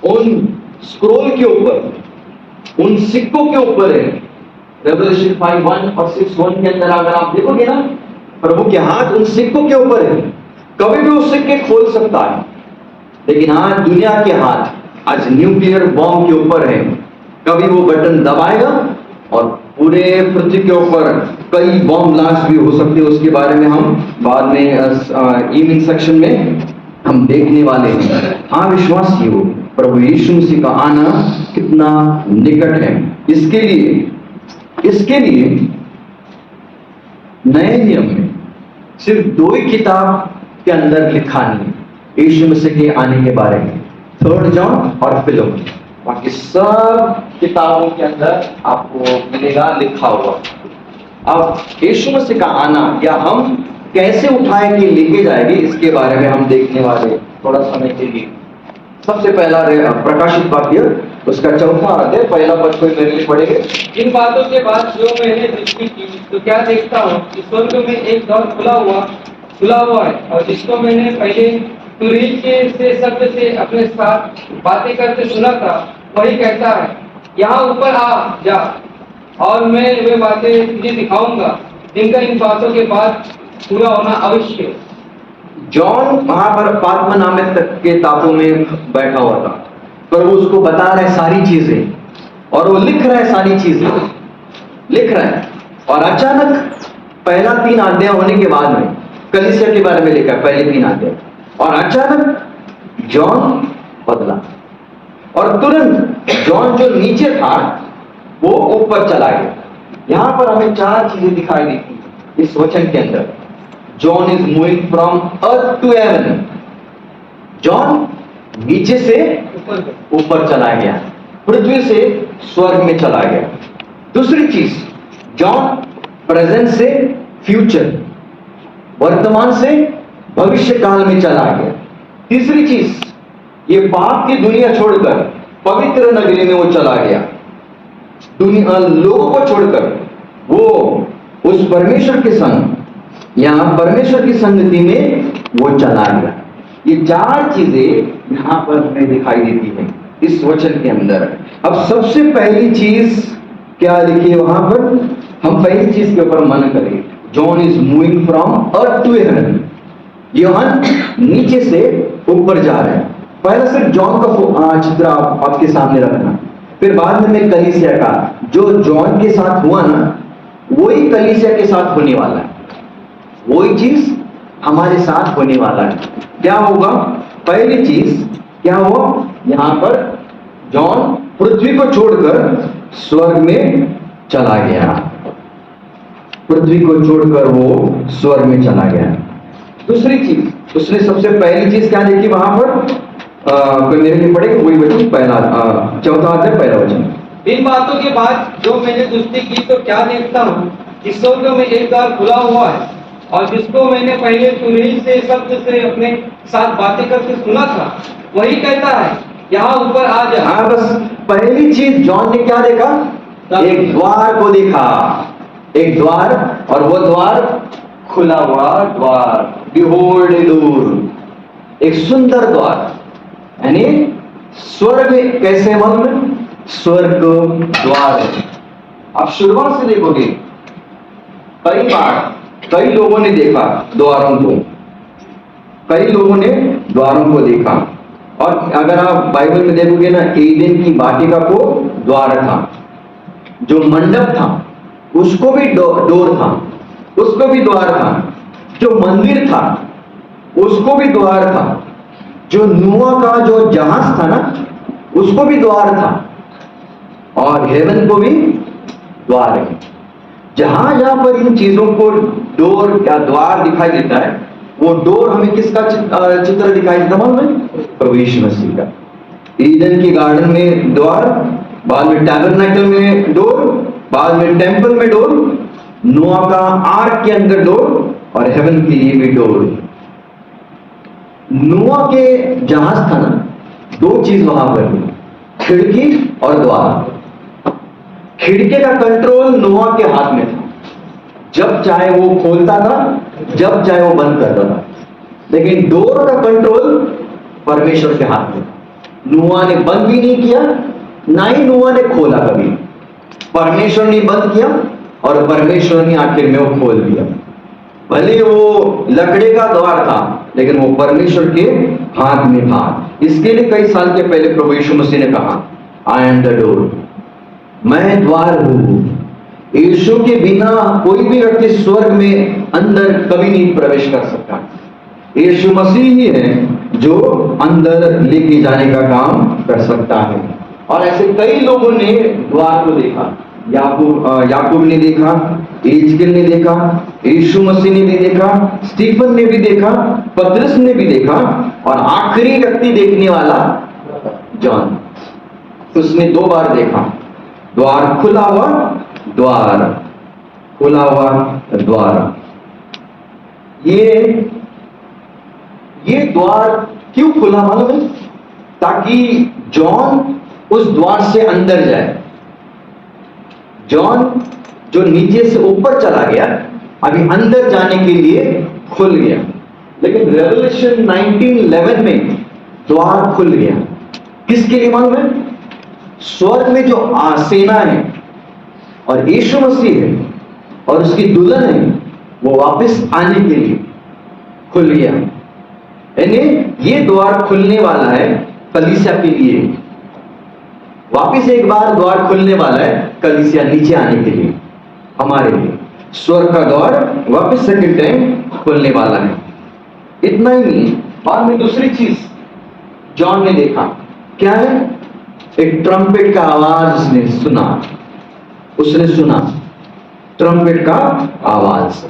S3: उन स्क्रोल के ऊपर, उन सिक्कों के ऊपर है। रेवलेशन 5:1 और 6:1 के अंदर अगर आप देखोगे ना, प्रभु के हाथ उन सिक्कों के ऊपर है। कभी भी उस सिक्के खोल सकता है, लेकिन आज दुनिया के हाथ आज न्यूक्लियर बॉम्ब के ऊपर है। कभी वो बटन दबाएगा और पूरे पृथ्वी के ऊपर कई बॉम्ब ब्लास्ट भी हो सकते हैं। उसके बारे में हम बाद में इवनिंग सेक्शन में हम देखने वाले हैं। हाँ, विश्वासी हो, प्रभु यीशु मसीह का आना कितना निकट है। इसके लिए नए नियम में सिर्फ 2 ही किताब के अंदर लिखा नहीं है यीशु मसीह के आने के बारे में, 3 जॉन और फिलिप्पी। बाकी सब किताबों के अंदर आपको मिलेगा लिखा हुआ। अब यीशु मसीह का आना या हम कैसे उठाए के लेके जाएंगे, इसके बारे में हम देखने वाले थोड़ा समय के लिए। सबसे पहला प्रकाशित वाक्य, उसका 4वां अध्याय, पहला पद कोई मेरे लिए पढ़ेंगे।
S4: इन बातों के बाद जो मैंने दृष्टि की तो क्या देखता हूँ कि स्वर्ग में एक द्वार खुला हुआ है, और जिसको मैंने पहले तुरही से शब्द से अपने साथ बातें करते सुना था, वही कहता है, यहाँ ऊपर आ जा, और मैं वे बातें तुझे दिखाऊंगा जिनका इन बातों के बाद पूरा होना अवश्य है।
S3: जॉन वहां पर पात्मा नामक के टापू में बैठा हुआ था, पर वो उसको बता रहा है सारी चीजें, और वो लिख रहा है सारी चीजें, लिख रहा है। और अचानक पहला 3 अध्याय होने के बाद में कलीसिया के बारे में लिखा, पहले 3 अध्याय, और अचानक जॉन बदला। और तुरंत जॉन जो नीचे था वो ऊपर चला गया। यहां पर हमें चार चीजें दिखाई देती हैं इस वचन के अंदर। John is moving from earth to heaven. John नीचे से ऊपर चला गया, पृथ्वी से स्वर्ग में चला गया। दूसरी चीज, जॉन प्रेजेंट से फ्यूचर, वर्तमान से भविष्य काल में चला गया। तीसरी चीज, ये पाप की दुनिया छोड़कर पवित्र नगरी में वो चला गया। दुनिया लोगों को छोड़कर वो उस परमेश्वर के संग, यहां परमेश्वर की संगति में वो चला गया। ये चार चीजें यहां पर हमें दिखाई देती हैं इस वचन के अंदर। अब सबसे पहली चीज क्या लिखी है वहां पर? हम पहली चीज के ऊपर मन करें। John is moving from earth to heaven. यूहन्ना नीचे से ऊपर जा रहे हैं। पहला सिर्फ जॉन का चित्र आपके सामने रखना, फिर बाद में मैं कलीसिया का, जो जॉन के साथ हुआ ना वही कलीसिया के साथ होने वाला है, वही चीज हमारे साथ होने वाला है। क्या होगा? पहली चीज क्या हुआ? यहां पर जॉन पृथ्वी को छोड़कर स्वर्ग में चला गया। पृथ्वी को छोड़कर वो स्वर्ग में चला गया। दूसरी चीज, उसने सबसे पहली चीज क्या देखी वहां पर? कोई मेरे लिए पढ़ेगा वही वचन, पहला चौथा अध्याय पहला वचन।
S4: इन बातों के बाद जो मैंने दृष्टि की तो क्या देखता हूँ कि स्वर्ग में एक द्वार खुला हुआ है, और जिसको मैंने पहले तुरही से शब्द से अपने साथ बातें करके सुना था, वही कहता है यहाँ ऊपर आ जा।
S3: हाँ, बस पहली चीज जॉन ने क्या देखा? एक द्वार को देखा, एक द्वार, और वो द्वार खुला हुआ द्वार, बिहोल्ड ए डोर, एक सुंदर द्वार। यानी स्वर्ग कैसे मालूम है? स्वर्ग द्वार है। आप शुरुआत से देखोगे, कई बार कई लोगों ने देखा द्वारों को, कई लोगों ने द्वारों को देखा। और अगर आप बाइबल में देखोगे ना, ईदेन की वाटिका को द्वार था, जो मंडप था उसको भी डोर था, उसको भी द्वार था, जो मंदिर था उसको भी द्वार था, जो नूह का जो जहाज था ना उसको भी द्वार था, और हेवन को भी द्वार है। जहां जहां पर इन चीजों को डोर या द्वार दिखाई देता है, वो डोर हमें किसका चित्र दिखाई देता है? प्रभु यीशु मसीह का। ईदन की गार्डन में द्वार, बाद में टैबरनेकल में डोर, बाद में टेंपल में डोर, नोआ का आर्क के अंदर डोर, और हेवन के लिए भी डोर। नोआ के जहाज था ना, दो चीज वहां पर थी, खिड़की और द्वार। खिड़की का कंट्रोल नोआ के हाथ में था, जब चाहे वो खोलता था, जब चाहे वो बंद करता था। लेकिन डोर का कंट्रोल परमेश्वर के हाथ में। नोआ ने बंद भी नहीं किया, ना ही नोआ ने खोला कभी। परमेश्वर ने बंद किया और परमेश्वर ने आखिर में वो खोल दिया। भले वो लकड़े का द्वार था, लेकिन वो परमेश्वर के हाथ में था। इसके लिए कई साल के पहले प्रभु यीशु मसीह ने कहा, आई एम द डोर, मैं द्वार हूं। यीशु के बिना कोई भी व्यक्ति स्वर्ग में अंदर कभी नहीं प्रवेश कर सकता। यीशु मसीह ही है जो अंदर लेके जाने का काम कर सकता है। और ऐसे कई लोगों ने द्वार को देखा। याकूब ने देखा, एजकेल ने देखा, यीशु मसीह ने भी देखा, स्टीफन ने भी देखा, पतरस ने भी देखा, और आखिरी व्यक्ति देखने वाला जॉन, उसने 2 बार देखा। द्वार खुला हुआ द्वार, खुला हुआ द्वार। ये द्वार क्यों खुला मालूम है? ताकि जॉन उस द्वार से अंदर जाए। जॉन जो नीचे से ऊपर चला गया, अभी अंदर जाने के लिए खुल गया। लेकिन रेवलेशन 19:11 में द्वार खुल गया। किसके लिए मालूम है? स्वर्ग में जो सेना है और यीशु मसीह है और उसकी दुल्हन है, वो वापस आने के लिए खुल गया। यानी ये द्वार खुलने वाला है कलीसिया के लिए। वापस एक बार द्वार खुलने वाला है कलीसिया नीचे आने के लिए, हमारे लिए। स्वर्ग का द्वार वापस सेकंड टाइम खुलने वाला है। इतना ही नहीं, बाद में दूसरी चीज जॉन ने देखा। क्या है? एक ट्रम्पेट का आवाज उसने सुना ट्रम्पेट का आवाज।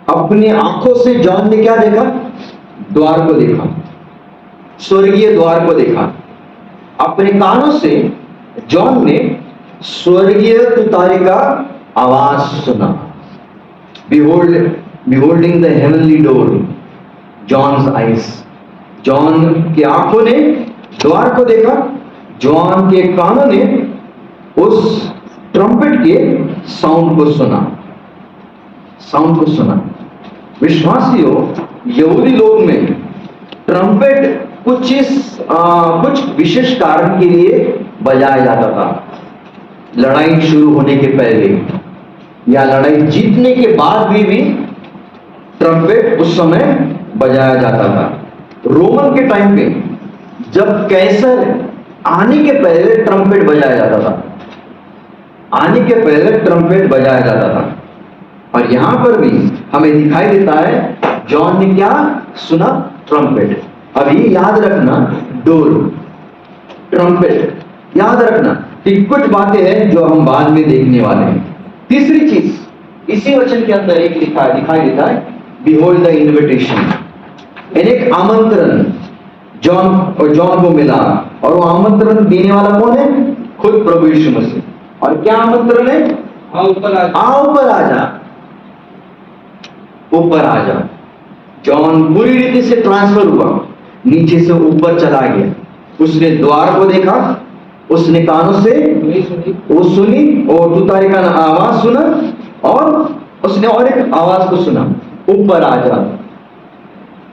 S3: अपनी आंखों से जॉन ने क्या देखा? द्वार को देखा, स्वर्गीय द्वार को देखा। अपने कानों से जॉन ने स्वर्गीय तुतारी का आवाज सुना। Beholding the heavenly door, John's eyes. John की आंखों ने द्वार को देखा, जॉन के कानों ने उस ट्रम्पेट के साउंड को सुना। विश्वासियों, यहूदी लोग में ट्रम्पेट कुछ विशेष कारण के लिए बजाया जाता था। लड़ाई शुरू होने के पहले या लड़ाई जीतने के बाद भी ट्रम्पेट उस समय बजाया जाता था। रोमन के टाइम पे जब कैसर आने के पहले ट्रम्पेट बजाया जाता था। और यहां पर भी हमें दिखाई देता है जॉन ने क्या सुना? ट्रम्पेट। अभी याद रखना, डोर, ट्रम्पेट, याद रखना कि कुछ बातें हैं जो हम बाद में देखने वाले हैं। तीसरी चीज इसी वचन के अंदर एक दिखाई देता है, बिहोल्ड द इन्विटेशन। एक आमंत्रण जॉन को मिला, और वो आमंत्रण देने वाला कौन है? खुद प्रभु यीशु मसीह। और क्या आमंत्रण है? ऊपर आ जा। जॉन पूरी रीति से ट्रांसफर हुआ, नीचे से ऊपर चला गया। उसने द्वार को देखा, उसने कानों से वो सुनी, और तुतारी का आवाज सुना, और उसने और एक आवाज को सुना, ऊपर आ जा,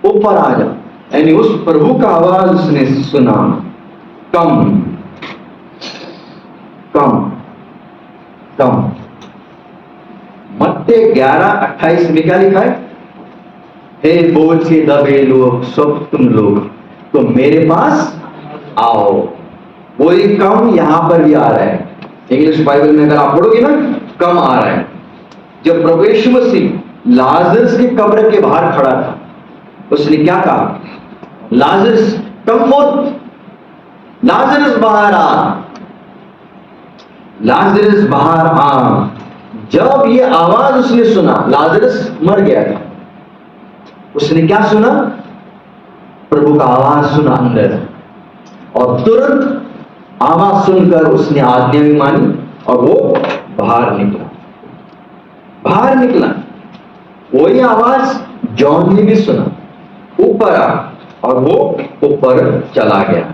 S3: ऊपर आ जा। यानी उस प्रभु का आवाज उसने सुना, कम कम कम। मत्ती 11:28 में क्या लिखा है? हे बोझ के दबे लोग, सब तुम लोग तो मेरे पास आओ। वही कम यहां पर भी आ रहा है। इंग्लिश बाइबल में अगर आप पढ़ोगे ना, कम आ रहा है। जब प्रभु यीशु मसीह लाजरस की कब्र के बाहर खड़ा था, उसने क्या कहा? लाजरस कम फोर्थ, लाजरस बाहर आ, लाजरस बाहर आ। जब ये आवाज उसने सुना, लाजरस मर गया था, उसने क्या सुना? प्रभु का आवाज सुना अंदर, और तुरंत आवाज सुनकर उसने आज्ञा भी मानी, और वो बाहर निकला। वही आवाज जॉन ने भी सुना, ऊपर आ, और वो ऊपर चला गया।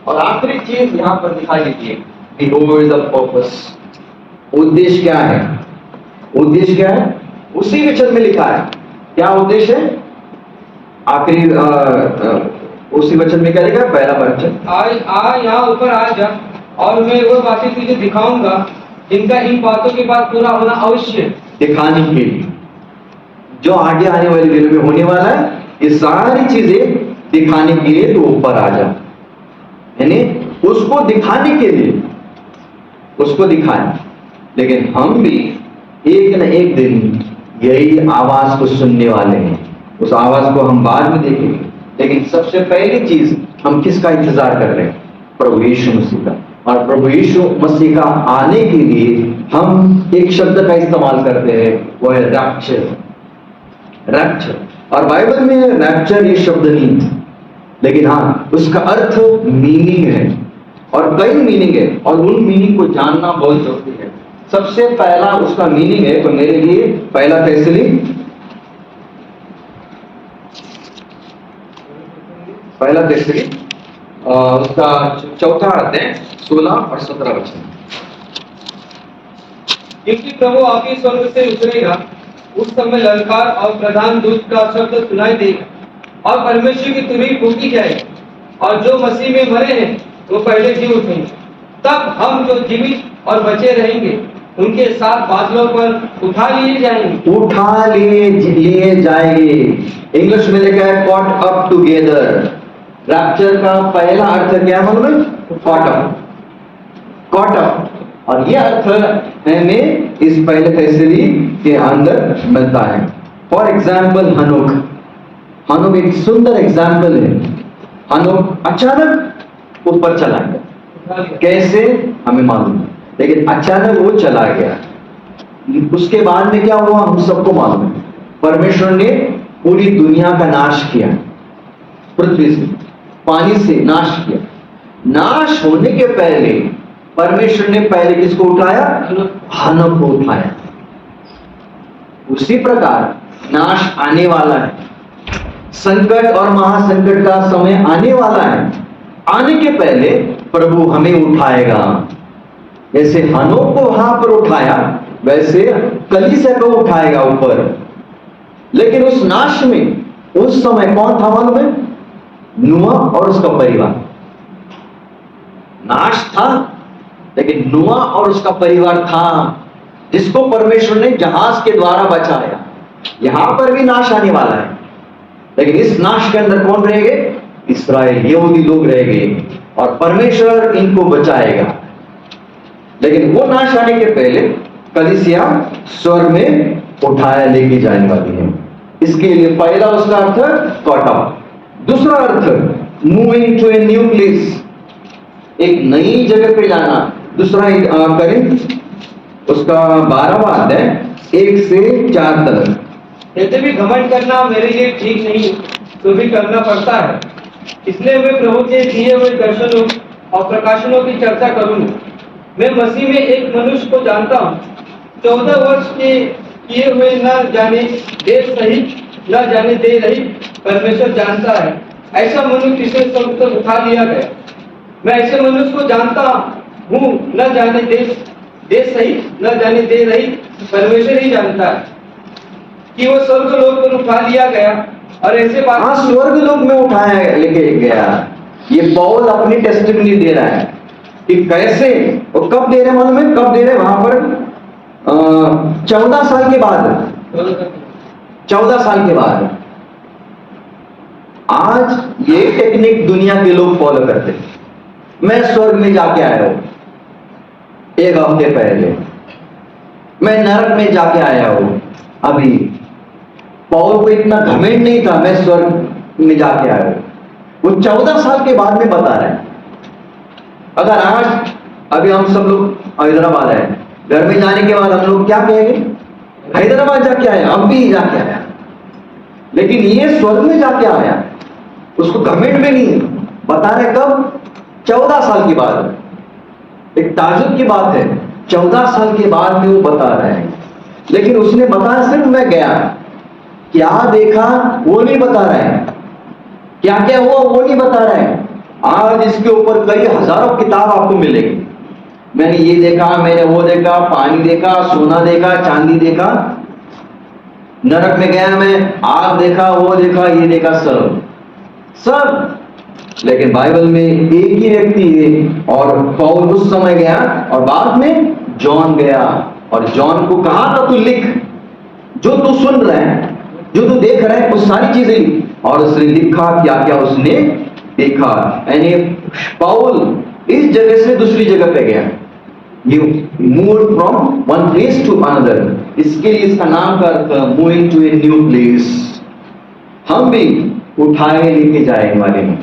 S3: और आखिरी चीज यहां पर दिखाई देती है, behold the purpose। उद्देश्य क्या है? उद्देश्य क्या है? उसी वचन में लिखा है। क्या उद्देश्य है? आखिरी उसी वचन में क्या लिखा है? पहला वचन,
S4: आ यहाँ ऊपर आ जा, और मैं वो बातें तुझे दिखाऊंगा जिनका इन बातों के बाद पूरा होना अवश्य है।
S3: दिखाने के लिए जो आगे आने वाले दिनों में होने वाला है, ये सारी चीजें दिखाने के लिए तो ऊपर आ जा। यानी उसको दिखाने के लिए, उसको दिखाए। लेकिन हम भी एक न एक दिन यही आवाज को सुनने वाले हैं। उस आवाज को हम बाद में देखेंगे, लेकिन सबसे पहली चीज हम किसका इंतजार कर रहे हैं? प्रभु यीशु मसीह का। और प्रभु यीशु मसीह का आने के लिए हम एक शब्द का इस्तेमाल करते हैं, वो है रैप्चर। रैप्चर, और बाइबल में रैप्चर ये शब्द नहीं, लेकिन हाँ उसका अर्थ मीनिंग है, और कई मीनिंग है, और उन मीनिंग को जानना बहुत जरूरी है। सबसे पहला उसका मीनिंग है, तो मेरे लिए पहला फैसली, उसका 4 अध्याय 16 और 17 वचन।
S4: क्योंकि प्रभु आपके स्वर्ग से उतरेगा, उस समय ललकार और प्रधान दूत का शब्द सुनाई देगा, और परमेश्वर की तुरही फूंकी जाएगी, और जो मसीह में मरे हैं वो पहले जी उठेंगे। तब हम जो जीवित और बचे रहेंगे उनके साथ बादलों पर उठा लिए जाएंगे। इंग्लिश में लिखा है कॉट अप टुगेदर। रैप्चर का पहला अर्थ क्या है मालूम? कॉट अप, और यह अर्थ हमें इस पहले फैसले के अंदर मिलता है। फॉर एग्जाम्पल हनोक एक सुंदर एग्जाम्पल है। हनोक अचानक
S3: ऊपर चला गया। कैसे हमें मालूम है, लेकिन अचानक वो चला गया। उसके बाद में क्या हुआ हम सबको मालूम है। परमेश्वर ने पूरी दुनिया का नाश किया, पृथ्वी से, पानी से नाश किया। नाश होने के पहले परमेश्वर ने पहले किसको उठाया? हनोक को उठाया। उसी प्रकार नाश आने वाला है, संकट और महासंकट का समय आने वाला है। आने के पहले प्रभु हमें उठाएगा। जैसे हनोक को वहां पर उठाया, वैसे कलीसिया को उठाएगा ऊपर। लेकिन उस नाश में उस समय कौन था मालूम है? नूह और उसका परिवार। नाश था, लेकिन नूह और उसका परिवार था, जिसको परमेश्वर ने जहाज के द्वारा बचाया। यहां पर भी नाश आने वाला है, लेकिन इस नाश के अंदर कौन रहेंगे? इस्राएल, यहूदी लोग रहेंगे, और परमेश्वर इनको बचाएगा। लेकिन वो नाश आने के पहले कलीसिया स्वर्ग में उठाया लेके जाने वाली है। इसके लिए पहला उसका अर्थ कॉट आउट, दूसरा अर्थ moving to a new place, एक नई जगह पे जाना। दूसरा करिंथ उसका 12वां अध्याय 1 से 4 तक।
S4: यदि भी घमंड करना मेरे लिए ठीक नहीं तो भी करना पड़ता है, इसलिए मैं प्रभु के दिए हुए दर्शनों और प्रकाशनों की चर्चा करूंगा। मैं मसीह में एक मनुष्य को जानता हूँ, 14 वर्ष के किए हुए न जाने देश सहित न जाने दे रही परमेश्वर जानता है। ऐसा मनुष्य इसे स्वर्ग तक उठा लिया गया। मैं ऐसे मनुष्य को जानता हूँ, न जाने देश सहित न जाने दे रही परमेश्वर ही जानता है कि वो स्वर्ग लोक पर उठा लिया गया। और ऐसे बात
S3: स्वर्ग लोक में उठाया लेके गया। ये पौल अपनी टेस्टिमनी दे रहा है कि कैसे और कब दे रहे मालूम है? कब दे रहे? वहां पर 14 साल के बाद, 14 साल के बाद। आज ये टेक्निक दुनिया के लोग फॉलो करते हैं। मैं स्वर्ग में जाके आया हूं, 1 हफ्ते पहले मैं नरक में जाके आया हूं। अभी पौल को इतना घमंड नहीं था मैं स्वर्ग में जाके आया हूं, वो 14 साल के बाद में बता रहे हैं। अगर आज अभी हम सब लोग हैदराबाद आए, घर में जाने के बाद हम लोग क्या कहेंगे? हैदराबाद जाके आया, हम भी जाके आया। लेकिन ये स्वर्ग में जाके आया, उसको घमंड में नहीं बता रहे। कब? 14 साल के बाद। एक ताजुब की बात है, 14 साल के बाद में वो बता रहे हैं। लेकिन उसने बताया सिर्फ मैं गया, क्या देखा वो नहीं बता रहे हैं, क्या क्या हुआ वो नहीं बता रहे हैं। आज इसके ऊपर कई हजारों किताब आपको मिलेगी। मैंने ये देखा, मैंने वो देखा, पानी देखा, सोना देखा, चांदी देखा, नरक में गया मैं, आग देखा, वो देखा, ये देखा, सब। लेकिन बाइबल में एक ही व्यक्ति है, और पौल उस समय गया और बाद में जॉन गया, और जॉन को कहा था तू लिख, जो तू सुन रहा है, जो तू देख रहा है, वो सारी चीजें लिख। और उसने लिखा क्या क्या उसने देखा। यानी पौल इस जगह से दूसरी जगह पे गया, you move from one place to another. इसके लिए इसका नाम का अर्थ moving to a new place. हम भी उठाए लेके जाने वाले हैं।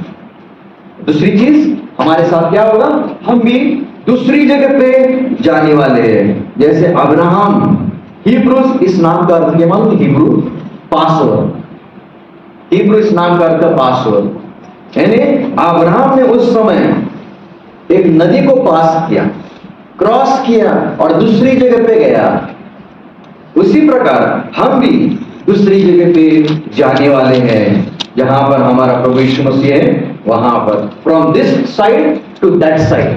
S3: दूसरी चीज हमारे साथ क्या होगा? हम भी दूसरी जगह पे जाने वाले हैं। जैसे अब्राहम, हिब्रूज इस नाम का अर्थ क्या मालूम? हिब्रू पासवर्ड, हिब्रू इस नाम का अर्थ पासवर्ड। यानी अब्राहम ने उस समय एक नदी को पास किया, क्रॉस किया और दूसरी जगह पे गया। उसी प्रकार हम भी दूसरी जगह पे जाने वाले हैं, जहां पर हमारा प्रभु यीशु मसीह है, वहां पर। From this side to that side.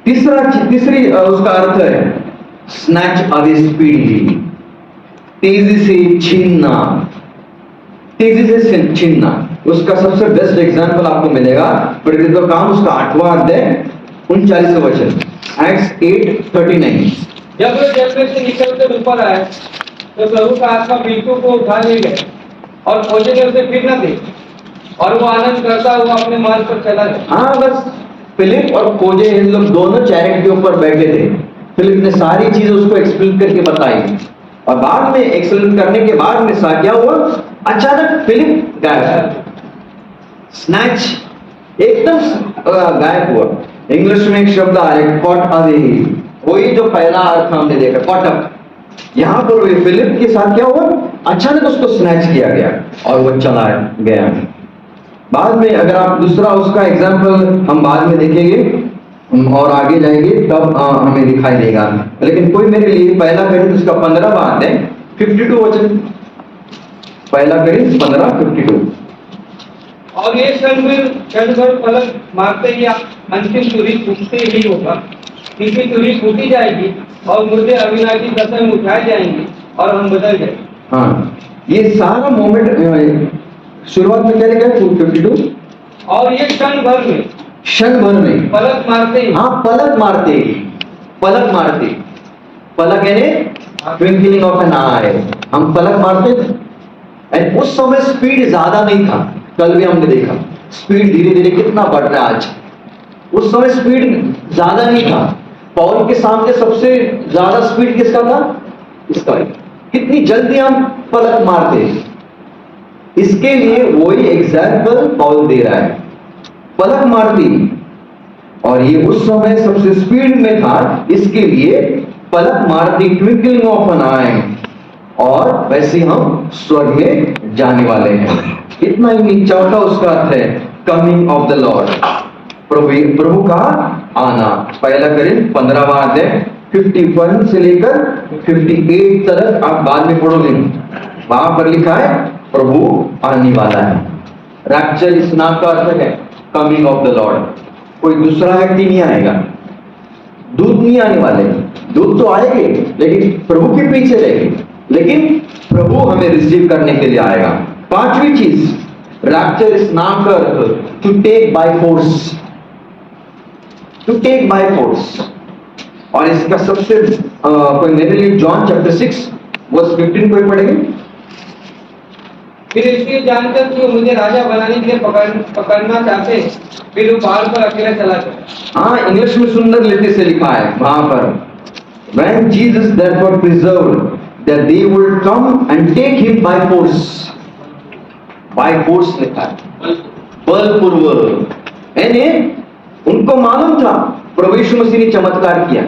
S3: तीसरी उसका अर्थ है स्नैच अवे स्पीडली, तेजी से छीनना, तेजी से छीनना। उसका सबसे बेस्ट एग्जांपल आपको मिलेगा प्रेरितों का काम उसका 8वां अध्याय 39वां वचन, एक्ट्स 8:39।
S4: जब वे जंगल से निकलकर ऊपर आए तो प्रभु का आत्मा बिल्कुल को उठा ले गए और खोजे ने उसे फिर न दे, और वो आनंद करता हुआ अपने मार्ग पर चला गया।
S3: हाँ, बस फिलिप और खोजे इन लोग दोनों चैरेट के ऊपर बैठे थे। फिलिप ने सारी चीजें उसको एक्सप्लेन करके बताई, और बाद में एक्सप्लेन करने के बाद में क्या हुआ? अचानक फिलिप गायब, स्नैच एकदम गायब हुआ। इंग्लिश में एक शब्द आ रहा है कॉट अवे, वही जो पहला अर्थ हमने देखा कॉट अप। यहाँ पर वही फिलिप के साथ क्या हुआ, अचानक उसको स्नैच किया गया और वो चला गया। बाद में अगर आप दूसरा उसका एग्जाम्पल हम बाद में देखेंगे और आगे जाएंगे तब हमें दिखाई देगा। लेकिन कोई मेरे लिए पहला करिंथ उसका 15 बात है 52 वचन, पहला करिंथ 15:52।
S4: और ये क्षण भर पलक मारते ही अंतिम तुरही फूटते ही होगा, तीसरी तुरही फूटी जाएगी और मुर्दे अविनाशी दशा में उठाए जाएंगे और हम बदल जाएंगे।
S3: हाँ, ये सारा मोमेंट शुरुआत में क्या लिखा है 252,
S4: और ये क्षण भर में पलक मारते ही,
S3: हाँ पलक मारते ही, पलक मारते, पलक यानी ट्विंकलिंग ऑफ एन आई, हम पलक मारते थे। एंड उस समय स्पीड ज्यादा नहीं था, कल भी हमने देखा स्पीड धीरे धीरे कितना बढ़ रहा है आज। उस समय स्पीड ज्यादा नहीं था, पॉल के सामने सबसे ज्यादा स्पीड किसका था, इसका। कितनी जल्दी हम पलक मारते, इसके लिए वही एग्जाम्पल पॉल दे रहा है, पलक मारती। और ये उस समय सबसे स्पीड में था, इसके लिए पलक मारती, ट्विंकलिंग ऑफ एन आई। और वैसे हम स्वर्ग में जाने वाले हैं। इतना ही चौथा उसका अर्थ है कमिंग ऑफ द लॉर्ड, प्रभु का आना। पहला करिंथ 15वां अध्याय 51 से लेकर 58 तक आप बाद में पढ़ोगे, वहां पर लिखा है प्रभु आने वाला है। रैप्चर इस नाम का अर्थ है कमिंग ऑफ द लॉर्ड। कोई दूसरा व्यक्ति नहीं आएगा, दूत नहीं आने वाले, दूत तो आएंगे लेकिन प्रभु के पीछे रहेंगे, लेकिन प्रभु हमें रिसीव करने के लिए आएगा। पांचवी चीज, रैप्चर इस नाम का अर्थ to take by force, to take by force. और इसका सबसे कोई मेरे लिए जॉन चैप्टर 6 वर्स 15 कोई पढ़ेंगे।
S4: फिर इसलिए जानकर कि वो मुझे राजा बनाने के लिए पकड़ना चाहते, फिर वो पहाड़ पर अकेला चला गया।
S3: हाँ, इंग्लिश में सुंदर लिपि से लिखा है वहां पर, when Jesus therefore preserved that they would come and take him by force, by force लिखा है, बलपूर्वक। यानी उनको मालूम था प्रभु यीशु मसीह ने चमत्कार किया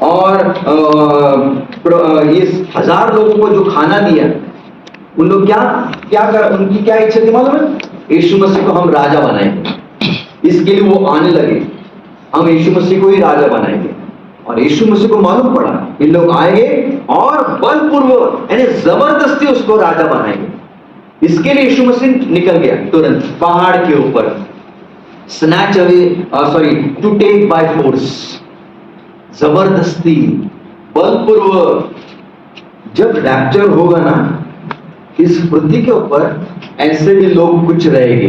S3: और ये 1000 लोगों को जो खाना दिया, उन लोग क्या कर, उनकी क्या इच्छा थी मालूम है, यीशु मसीह को हम राजा बनाएंगे। इसके लिए वो आने लगे, हम यीशु मसीह को ही राजा बनाएंगे। और यीशु मसीह को मालूम पड़ा इन लोग आएंगे और बलपूर्वक यानी जबरदस्ती उसको राजा बनाएंगे। इसके लिए यीशु मसीह निकल गया तुरंत पहाड़ के ऊपर, snatch away, sorry to take by force, जबरदस्ती, बलपूर्वक। जब रैप्चर होगा ना, इस पृथ्वी के ऊपर ऐसे भी लोग कुछ रहेंगे,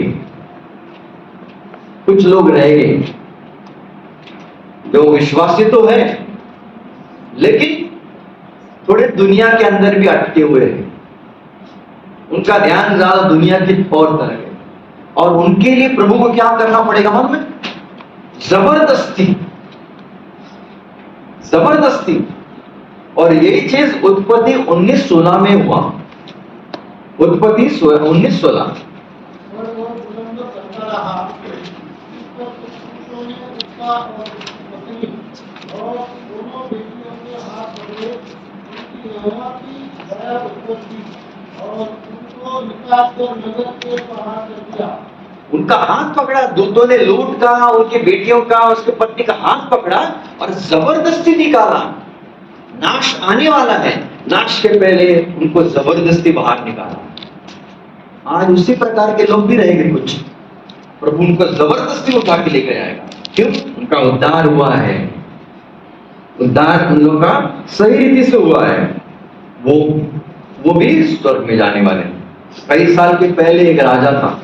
S3: कुछ लोग रहेंगे जो विश्वासी तो है लेकिन थोड़े दुनिया के अंदर भी अटके हुए हैं, उनका ध्यान ज्यादा दुनिया की ओर तरफ है। और उनके लिए प्रभु को क्या करना पड़ेगा मालूम है, जबरदस्ती, जबरदस्ती। और यही चीज उत्पत्ति 19:16 में हुआ, उत्पत्ति 19:16।
S5: और वो बुलंद करता रहा, इस पर कुछ पुरुषों ने उसका और पत्नी और दोनों बेटियों के हाथ पकड़े, उनकी यहोवा की दया उस पर थी और उनको निकाल कर नगर के बाहर कर दिया।
S3: उनका हाथ पकड़ा, दूतों ने लूट का, उनकी बेटियों का, उसके पत्नी का हाथ पकड़ा और जबरदस्ती निकाला। नाश आने वाला है, नाश के पहले उनको जबरदस्ती बाहर निकाला। आज उसी प्रकार के लोग भी रहेंगे कुछ, प्रभु उनको जबरदस्ती उठा के लेकर आएगा। क्यों? उनका उद्धार हुआ है, उद्धार उन लोगों का सही रीति से हुआ है, वो भी स्वर्ग में जाने वाले हैं। कई साल के पहले एक राजा था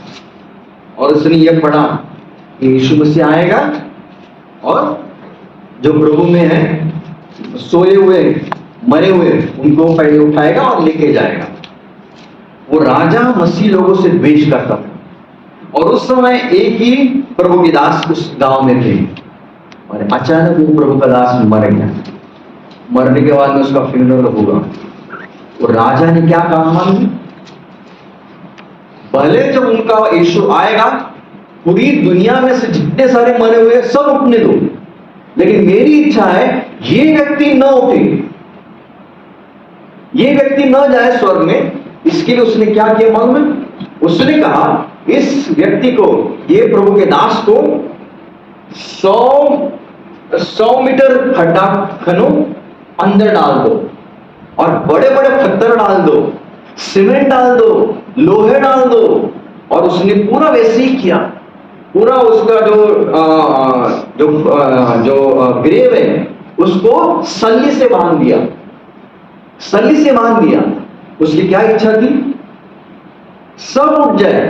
S3: और उसने ये पढ़ा कि यीशु मसीह आएगा और जो प्रभु में है सोए हुए मरे हुए उनको पहले उठाएगा और लेके जाएगा। वो राजा मसीह लोगों से द्वेष करता था और उस समय एक ही प्रभु के दास उस गांव में थे और अचानक वो प्रभु का दास मर गया। मरने के बाद में उसका फ्यूनरल होगा। वो राजा ने क्या कहा मालूम? भले जब उनका यीशु आएगा पूरी दुनिया में से जितने सारे मरे हुए सब उठने दो, लेकिन मेरी इच्छा है ये व्यक्ति न उठे, ये व्यक्ति न जाए स्वर्ग में। इसके लिए उसने क्या किया मालूम है? उसने कहा इस व्यक्ति को, ये प्रभु के दास को 100 मीटर खड्डा खनो, अंदर डाल दो और बड़े बड़े पत्थर डाल दो, सीमेंट डाल दो, लोहे डाल दो। और उसने पूरा वैसे ही किया। पूरा उसका जो ग्रेव है उसको सल्ली से बांध दिया, सल्ली से बांध दिया। उसकी क्या इच्छा थी? सब उठ जाए,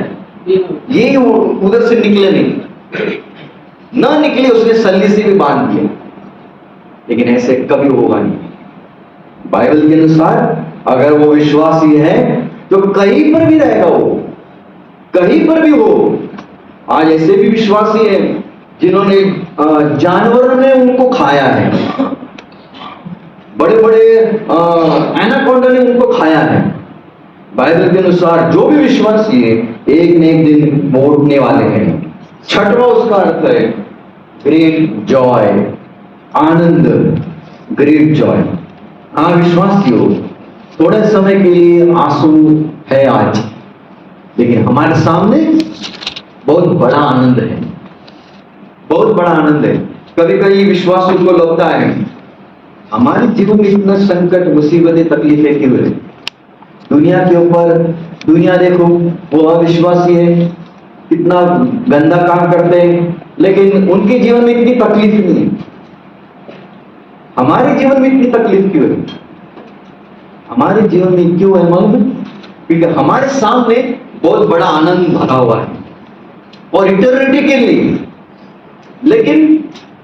S3: ये उधर से निकले नहीं, ना निकले। उसने सल्ली से भी बांध दिया, लेकिन ऐसे कभी होगा नहीं। बाइबल के अनुसार अगर वो विश्वासी है तो कहीं पर भी रहेगा, वो कहीं पर भी हो। आज ऐसे भी विश्वासी हैं जिन्होंने जानवरों ने उनको खाया है, बड़े बड़े एनाकोंडा ने उनको खाया है। बाइबल के अनुसार जो भी विश्वासी है एक न एक दिन मोड़ने वाले हैं। छठवां उसका अर्थ है ग्रेट जॉय, आनंद, ग्रेट जॉय। हाँ विश्वासियों, थोड़े समय के लिए आंसू है आज, लेकिन हमारे सामने बहुत बड़ा आनंद है, बहुत बड़ा आनंद है। कभी कभी विश्वासियों को लगता है हमारे जीवन में इतना संकट, मुसीबतें, तकलीफें क्यों है? दुनिया के ऊपर, दुनिया देखो वो अविश्वासी है, कितना गंदा काम करते हैं, लेकिन उनके जीवन में इतनी तकलीफ नहीं है। हमारे जीवन में इतनी तकलीफ क्यों है? हमारे जीवन में क्यों है मालूम? क्योंकि हमारे सामने बहुत बड़ा आनंद भरा हुआ है और इटर्निटी के लिए। लेकिन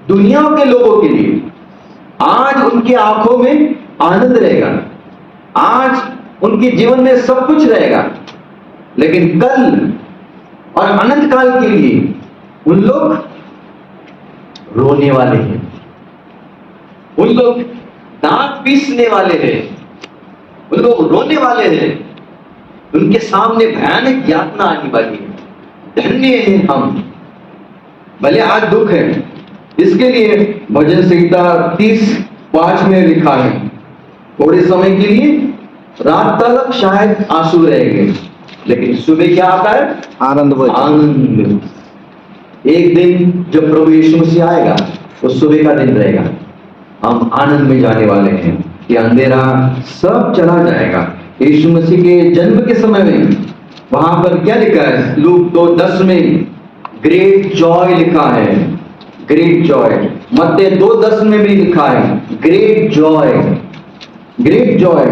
S3: दुनिया के लोगों के लिए आज उनकी आंखों में आनंद रहेगा, आज उनके जीवन में सब कुछ रहेगा, लेकिन कल और अनंत काल के लिए उन लोग रोने वाले हैं, उन लोग दांत पीसने वाले हैं, उन लोग रोने वाले हैं। उनके सामने भयानक यातना आने वाली है। धन्य हैं हम, भले आज दुख है। इसके लिए भजन संहिता 30:5 में लिखा है, थोड़े समय के लिए रात तक शायद आंसू रहेंगे, लेकिन सुबह क्या आता है?
S2: आनंद।
S3: आनंद। एक दिन जब प्रभु यीशु मसीह आएगा तो सुबह का दिन रहेगा, हम आनंद में जाने वाले हैं कि अंधेरा सब चला जाएगा। यीशु मसीह के जन्म के समय में वहां पर क्या लिखा है? लूक 2:10 में ग्रेट जॉय लिखा है, ग्रेट जॉय। मत्ती 2:10 में भी लिखा है ग्रेट जॉय, ग्रेट जॉय।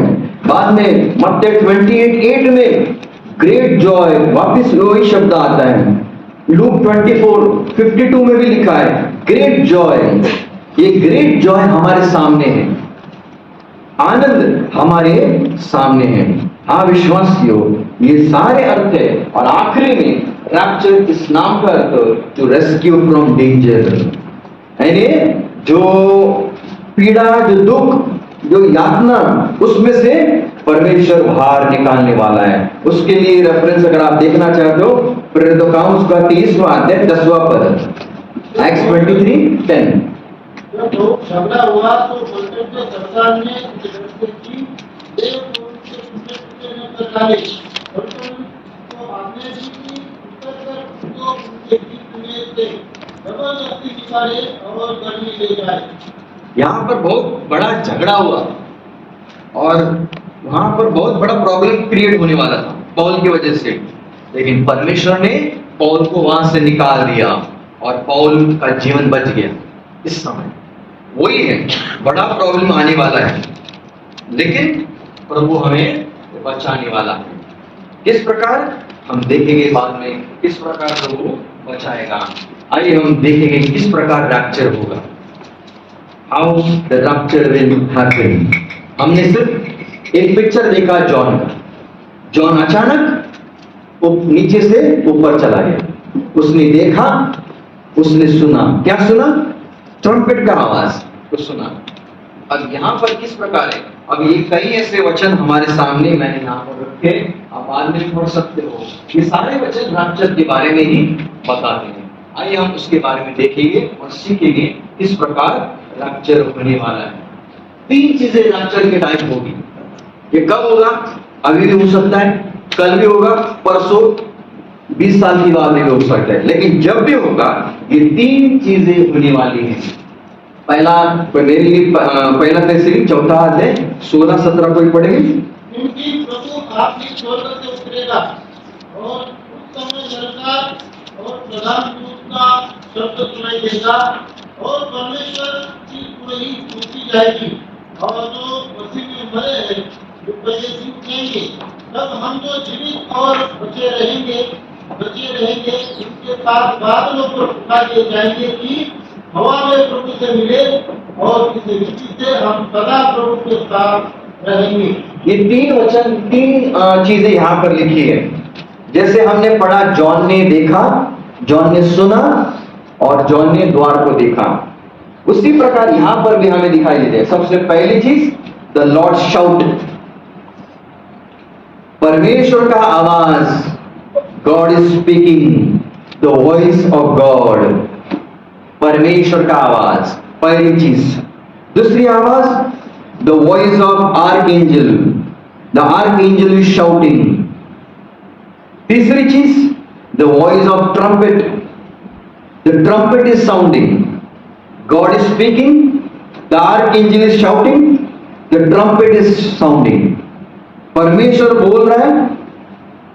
S3: बाद में मत्ती 28:8 में ग्रेट जॉय, वापिस वही शब्द आता है। लूक 24:52 में भी लिखा है ग्रेट जॉय। ये ग्रेट जॉय हमारे सामने है, आनंद हमारे सामने है। हाँ विश्वासियों, ये सारे अर्थ है। और आखिरी में रैप्चर इस नाम का अर्थ टू रेस्क्यू फ्रॉम डेंजर, यानी जो पीड़ा, जो दुख, जो यातना, उसमें से परमेश्वर बाहर निकालने वाला है। उसके लिए रेफरेंस अगर आप देखना चाहते हो, प्रेरितों का उसका 30वां अध्याय 10वां पद, एक्स 23:10।
S5: जब झगड़ा हुआ तो बलदेव के सरदार ने की देव को उनके टुकड़े में कर डाले और तो आपने भी उतर कर उनको उनके बीच में से जबरदस्ती निकाले और गली ले जाए।
S3: यहाँ पर बहुत बड़ा झगड़ा हुआ और वहां पर बहुत बड़ा प्रॉब्लम क्रिएट होने वाला था पौल की वजह से, लेकिन परमेश्वर ने पौल को वहां से निकाल दिया और पौल का जीवन बच गया। इस समय वही है, बड़ा प्रॉब्लम आने वाला है, लेकिन प्रभु हमें बचाने वाला है। किस प्रकार हम देखेंगे बाद में, किस प्रकार प्रभु बचाएगा। आइए हम देखेंगे किस प्रकार रैप्चर होगा, how the rapture will happen. हमने सिर्फ एक पिक्चर देखा जॉन का। जॉन अचानक वो नीचे से ऊपर चला गया, उसने देखा, उसने सुना। क्या सुना? ट्रम्पेट का आवाज तो सुना। अब यहां पर किस प्रकार है? अब ये कई ऐसे वचन हमारे सामने मैंने यहाँ पर रखे, आप बाद में पढ़ सकते हो। ये सारे वचन रैप्चर के बारे में ही बताते हैं। आइए हम उसके बारे में देखेंगे और सीखेंगे किस प्रकार रैप्चर होने वाला है। 3 चीजें रैप्चर के टाइम होगी। ये कब होगा? अभी भी हो सकता है, कल भी होगा, परसों 20 साल की बाद भी हो सकता है, लेकिन जब भी होगा ये 3 चीजें होने वाली हैं। पहला मेरे लिए पहला तैसेली 4 अध्याय 16-17 कोई पढ़ेंगे?
S5: क्योंकि प्रभु आपकी स्वर्ग से उतरेगा और उस समय सरकार और प्रधान दूत का शब्द सुनाई देगा और परमेश्वर की पूरी स्तुति जाएगी और जो मसीह में मरे हैं जो पहले से उठेंगे, तब हम जो जीवित और बचे रहेंगे उनके साथ बादलों पर उठा दिए जाएंगे कि हवा में प्रभु से मिले और इस रीति से हम सदा प्रभु के साथ रहेंगे।
S3: ये 3 वचन 3 चीजें यहाँ पर लिखी है। जैसे हमने पढ़ा, जॉन ने देखा, जॉन ने सुना और जॉन ने द्वार को देखा, उसी प्रकार यहाँ पर भी हमें दिखाई देते हैं। सबसे पहली चीज, द लॉर्ड शाउट, परमेश्वर का आवाज, God is speaking, the voice of God, परमेश्वर का आवाज, पहली चीज। दूसरी आवाज, the voice of archangel, the archangel is shouting. तीसरी चीज, the voice of trumpet, the trumpet is sounding, God is speaking, the archangel is shouting, the trumpet is sounding. परमेश्वर बोल रहा है,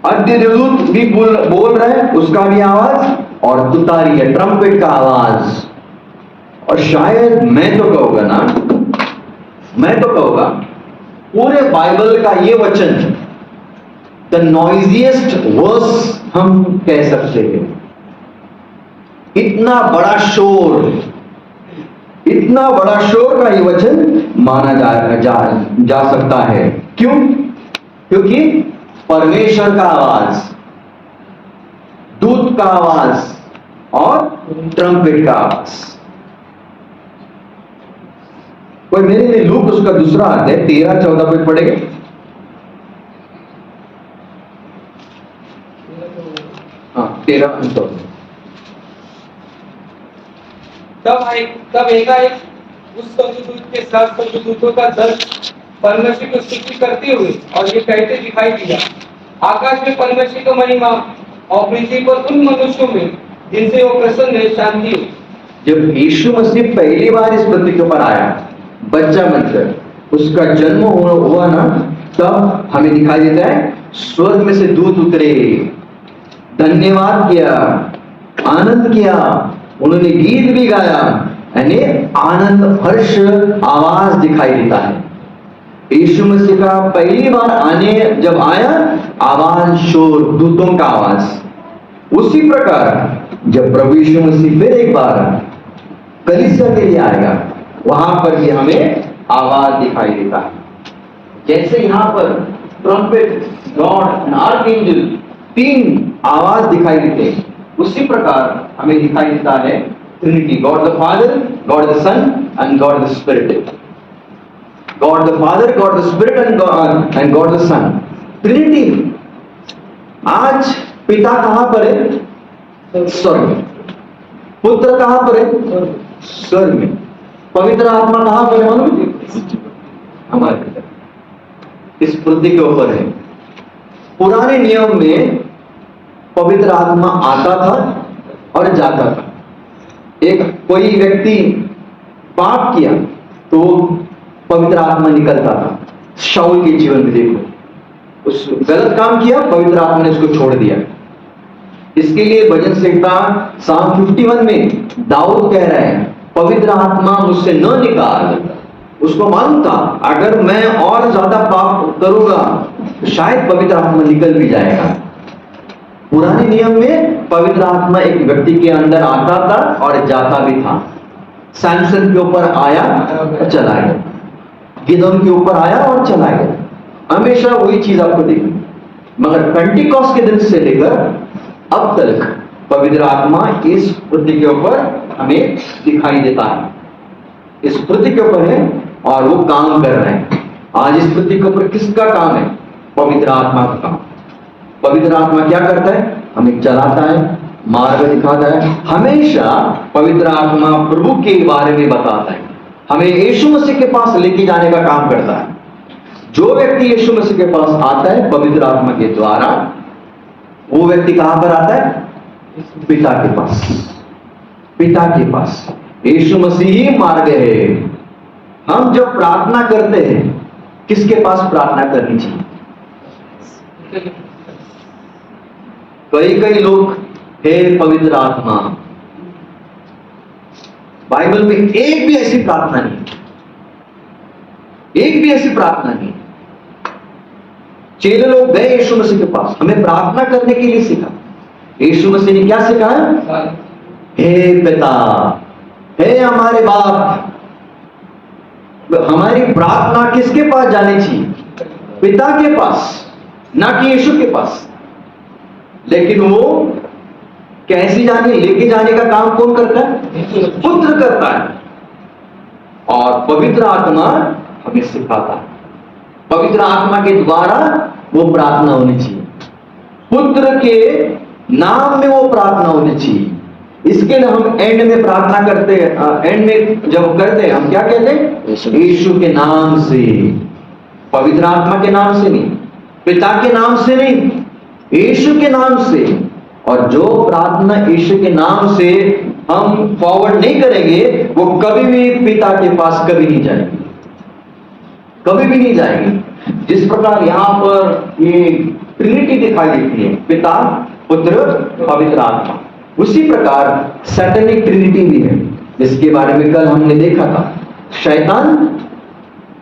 S3: अद्यदूत भी बोल रहा है, उसका भी आवाज, और तुतारी है, ट्रम्पेट का आवाज। और शायद मैं तो कहूंगा पूरे बाइबल का ये वचन द नॉइजिएस्ट वर्स हम कह सकते हैं। इतना बड़ा शोर का ये वचन माना जा सकता है। क्यों? क्योंकि परमेश्वर का आवाज, दूत का आवाज और ट्रम्पेट का आवाज। कोई मेरे लिए लूक उसका दूसरा अध्याय 13-14 पे पढ़ेंगे? हाँ, 13-14।
S4: तब एकाएक उस स्वर्गदूत के साथ स्वर्गदूतों का दल परमेश्वर की स्तुति करते हुए और ये कहते दिखाई दिया, आकाश में परमेश्वर की महिमा और पृथ्वी पर उन मनुष्यों में जिनसे वो प्रसन्न है शांति हो।
S3: जब यीशु मसीह पहली बार इस पृथ्वी के ऊपर आया, बच्चा बनकर उसका जन्म हुआ ना, तब हमें दिखाई देता है स्वर्ग में से दूत उतरे, धन्यवाद किया, आनंद किया, उन्होंने गीत भी गाया, यानी आनंद हर्ष आवाज दिखाई देता है। यीशु मसीह का पहली बार जब आया, आवाज, शोर, दूतों का आवाज। उसी प्रकार जब प्रभु यीशु मसीह फिर एक बार कलीसिया के लिए आएगा, वहां पर भी हमें आवाज दिखाई देता है। जैसे यहाँ पर ट्रम्पेट, गॉड एंड आर्कएंजल 3 आवाज दिखाई देते हैं, उसी प्रकार हमें दिखाई देता है Trinity, God the Father, God the Son and God the Spirit. God the Father, God the Spirit and God the Son. Trinity. आज पिता कहां पर है? स्वर्ग में। पुत्र कहां पर है? स्वर्ग में। पवित्र आत्मा कहां पर है? मालूम? हमारे पिता इस पृथ्वी के ऊपर है। पुराने नियम में पवित्र आत्मा आता था और जाता था। एक कोई व्यक्ति पाप किया तो पवित्र आत्मा निकलता था। शाऊल के जीवन में देखो, उस गलत काम किया, पवित्र आत्मा ने उसको छोड़ दिया। इसके लिए भजन संहिता Psalm 51 में दाऊद कह रहा है, पवित्र आत्मा मुझसे न निकाल। उसको मालूम था अगर मैं और ज्यादा पाप करूंगा तो शायद पवित्र आत्मा निकल भी जाएगा। पुराने नियम में पवित्र आत्मा एक व्यक्ति के अंदर आता था और जाता भी था। सैमसन के ऊपर आया और चला गया, गिदोन के ऊपर आया और चला गया। हमेशा वही चीज आपको देखी। मगर पेंटिकॉस्ट के दिन से लेकर अब तक पवित्र आत्मा इस पृथ्वी के ऊपर हमें दिखाई देता है। इस पृथ्वी के ऊपर है और वो काम कर रहे हैं। आज इस पृथ्वी के ऊपर किसका काम है? पवित्र आत्मा का काम। पवित्र आत्मा क्या करता है? हमें चलाता है, मार्ग दिखाता है। हमेशा पवित्र आत्मा प्रभु के बारे में बताता है, हमें यीशु मसीह के पास लेके जाने का काम करता है। जो व्यक्ति यीशु मसीह के पास आता है पवित्र आत्मा के द्वारा, वो व्यक्ति कहां पर आता है? पिता के पास। पिता के पास यीशु मसीह ही मार्ग है। हम जब प्रार्थना करते हैं किसके पास प्रार्थना करनी चाहिए? कई लोग हे पवित्र आत्मा, बाइबल में एक भी ऐसी प्रार्थना नहीं, एक भी ऐसी प्रार्थना नहीं। चेले लोग गए यीशु मसीह के पास, हमें प्रार्थना करने के लिए सिखा। यीशु मसीह ने क्या सिखाया? हे पिता, हे हमारे बाप। हमारी प्रार्थना किसके पास जानी चाहिए? पिता के पास, ना कि यीशु के पास। लेकिन वो कैसी जाने, लेके जाने का काम कौन करता है? पुत्र करता है। और पवित्र आत्मा हमें सिखाता है। पवित्र आत्मा के द्वारा वो प्रार्थना होनी चाहिए, पुत्र के नाम में वो प्रार्थना होनी चाहिए। इसके लिए हम एंड में प्रार्थना करते हैं। एंड में जब करते हैं हम क्या कहते हैं? यीशु के नाम से, पवित्र आत्मा के नाम से नहीं, पिता के नाम से नहीं, यीशु के नाम से। और जो प्रार्थना यीशु के नाम से हम फॉरवर्ड नहीं करेंगे, वो कभी भी पिता के पास कभी नहीं जाएगी, कभी भी नहीं जाएगी। जिस प्रकार यहां पर ये ट्रिनिटी दिखाई देती है, पिता, पुत्र, पवित्र आत्मा, उसी प्रकार सैटेनिक ट्रिनिटी भी है, जिसके बारे में कल हमने देखा था। शैतान,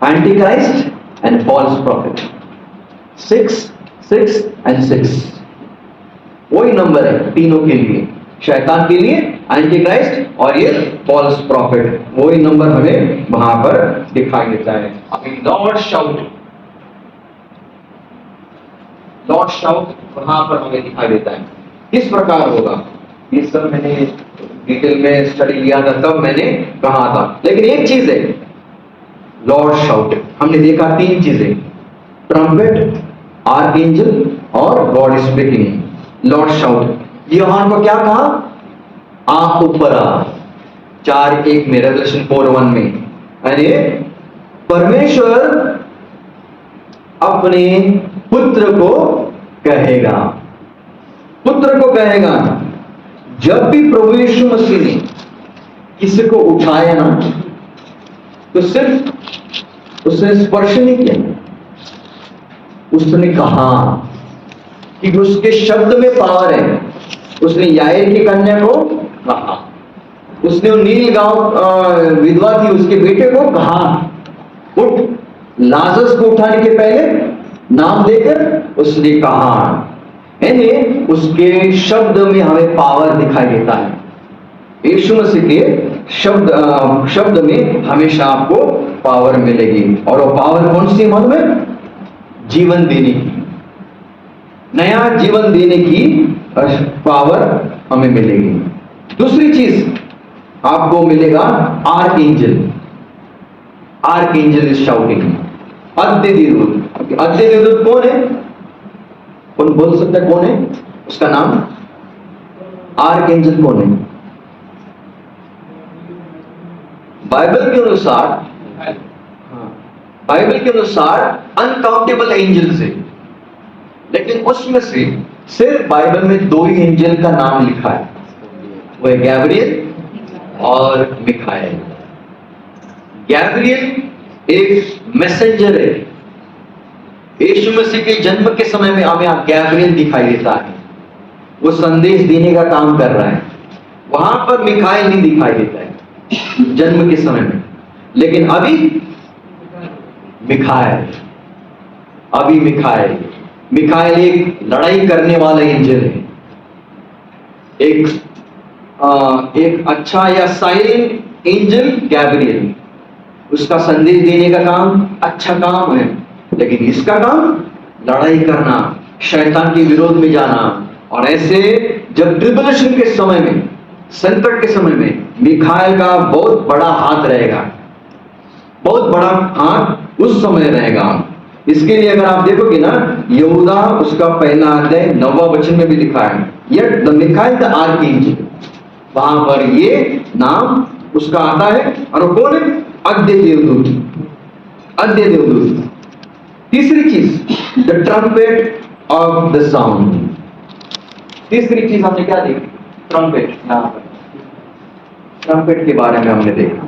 S3: antichrist and false prophet. 6 and 6 वही नंबर है तीनों के लिए, शैतान के लिए, एंटी क्राइस्ट और ये फॉल्स प्रॉफिट। वही नंबर हमें वहां पर दिखाई देता है। अभी लॉर्ड शाउट वहां पर हमें दिखाई देता है। किस प्रकार होगा ये सब मैंने डिटेल में स्टडी लिया था, तब मैंने कहा था। लेकिन एक चीज है, लॉर्ड शाउट हमने देखा 3 चीजें, ट्रम्पेट, आर्कएंजल और गॉड स्पीकिंग। लॉर्ड शाउट यूहन्ना को क्या कहा? आंख ऊपर आ, 4:1 में, रेवलेशन 4:1 में। यानी परमेश्वर अपने पुत्र को कहेगा, पुत्र को कहेगा। जब भी प्रभु यीशु मसीह ने किसी को उठाया ना, तो सिर्फ उसने स्पर्श नहीं किया, उसने कहा कि उसके शब्द में पावर है। उसने याईर की कन्या को कहा, उसने नील गांव विधवा थी उसके बेटे को कहा उठ। लाजरस को उठाने के पहले नाम लेकर उसने कहा। यानी उसके शब्द में हमें पावर दिखाई देता है। यीशु मसीह के शब्द में हमेशा आपको पावर मिलेगी। और वो पावर कौन सी? मालूम है? जीवन देने की, नया जीवन देने की पावर हमें मिलेगी। दूसरी चीज आपको मिलेगा आर्कएंजल। आर्कएंजल इज शाउटिंग, अद्देदूत। अद्देदूत कौन है? कौन बोल सकता है कौन है उसका नाम? आर्कएंजल कौन है? बाइबल के अनुसार, बाइबल के अनुसार अनकाउंटेबल एंजल्स है, लेकिन उसमें से सिर्फ बाइबल में 2 ही एंजल का नाम लिखा है, वो है गैब्रियल और मिखाएल। गैब्रियल एक मैसेंजर है। यीशु मसीह के जन्म के समय में हमें गैब्रियल दिखाई देता है, वो संदेश देने का काम कर रहा है। वहां पर मिखाएल नहीं दिखाई देता है जन्म के समय में, लेकिन अभी मिखाएल, अभी मिखाएल। मिखाएल एक लड़ाई करने वाला एंजल है, एक अच्छा या साइलेंट एंजल गैब्रियल। उसका संदेश देने का काम अच्छा काम है, लेकिन इसका काम लड़ाई करना, शैतान के विरोध में जाना। और ऐसे जब ट्रिबुलेशन के समय में, संकट के समय में मिखाएल का बहुत बड़ा हाथ रहेगा, बहुत बड़ा हाथ उस समय रहेगा। इसके लिए अगर आप देखोगे ना, यहूदा उसका पहला अध्याय 9वां वचन में भी लिखा है, yet the Mikhail the archangel, वहां पर ये नाम उसका आता है। और वो कौन है? अद्य देवदूत, अद्य देवदूत। तीसरी चीज, the trumpet of the sound. तीसरी चीज हमने क्या देखी? ट्रम्पेट। यहाँ पर ट्रम्पेट के बारे में हमने देखा,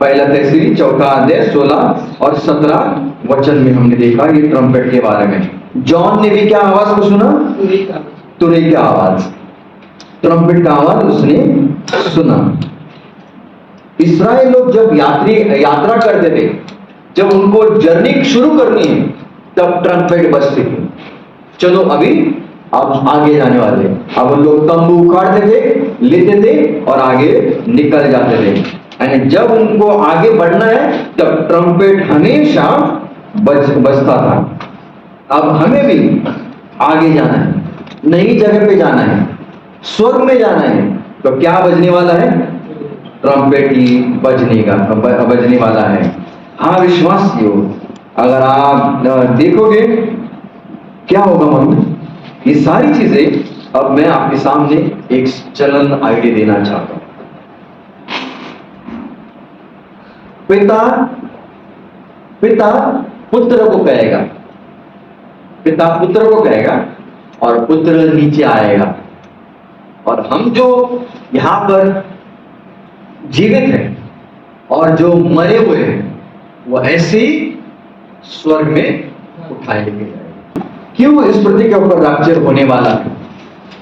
S3: पहला तहसीरी 4 अध्याय 16 और 17 वचन में हमने देखा ये ट्रम्पेट के बारे में। जॉन ने भी क्या आवाज को सुना? तुरही की आवाज, ट्रम्पेट का आवाज उसने सुना। इस्राएल लोग जब यात्रा करते थे, जब उनको जर्नी शुरू करनी है, तब ट्रम्पेट बजती थी। चलो अभी अब आगे जाने वाले। अब उन लोग तंबू उखाड़ते थे, लेते थे और आगे निकल जाते थे। यानी जब उनको आगे बढ़ना है, तब ट्रम्पेट हमेशा बजता था। अब हमें भी आगे जाना है, नई जगह पे जाना है, स्वर्ग में जाना है, तो क्या बजने वाला है? ट्रम्पेट ही बजने वाला है। हाँ विश्वासियों, अगर आप देखोगे क्या होगा मालूम? ये सारी चीजें अब मैं आपके सामने एक चलन आइडिया देना चाहता हूं। पिता पुत्र को कहेगा, पिता पुत्र को कहेगा और पुत्र नीचे आएगा, और हम जो यहां पर जीवित हैं और जो मरे हुए हैं, वो ऐसे ही स्वर्ग में उठाए गए। क्यों इस पृथ्वी के ऊपर रैप्चर होने वाला है?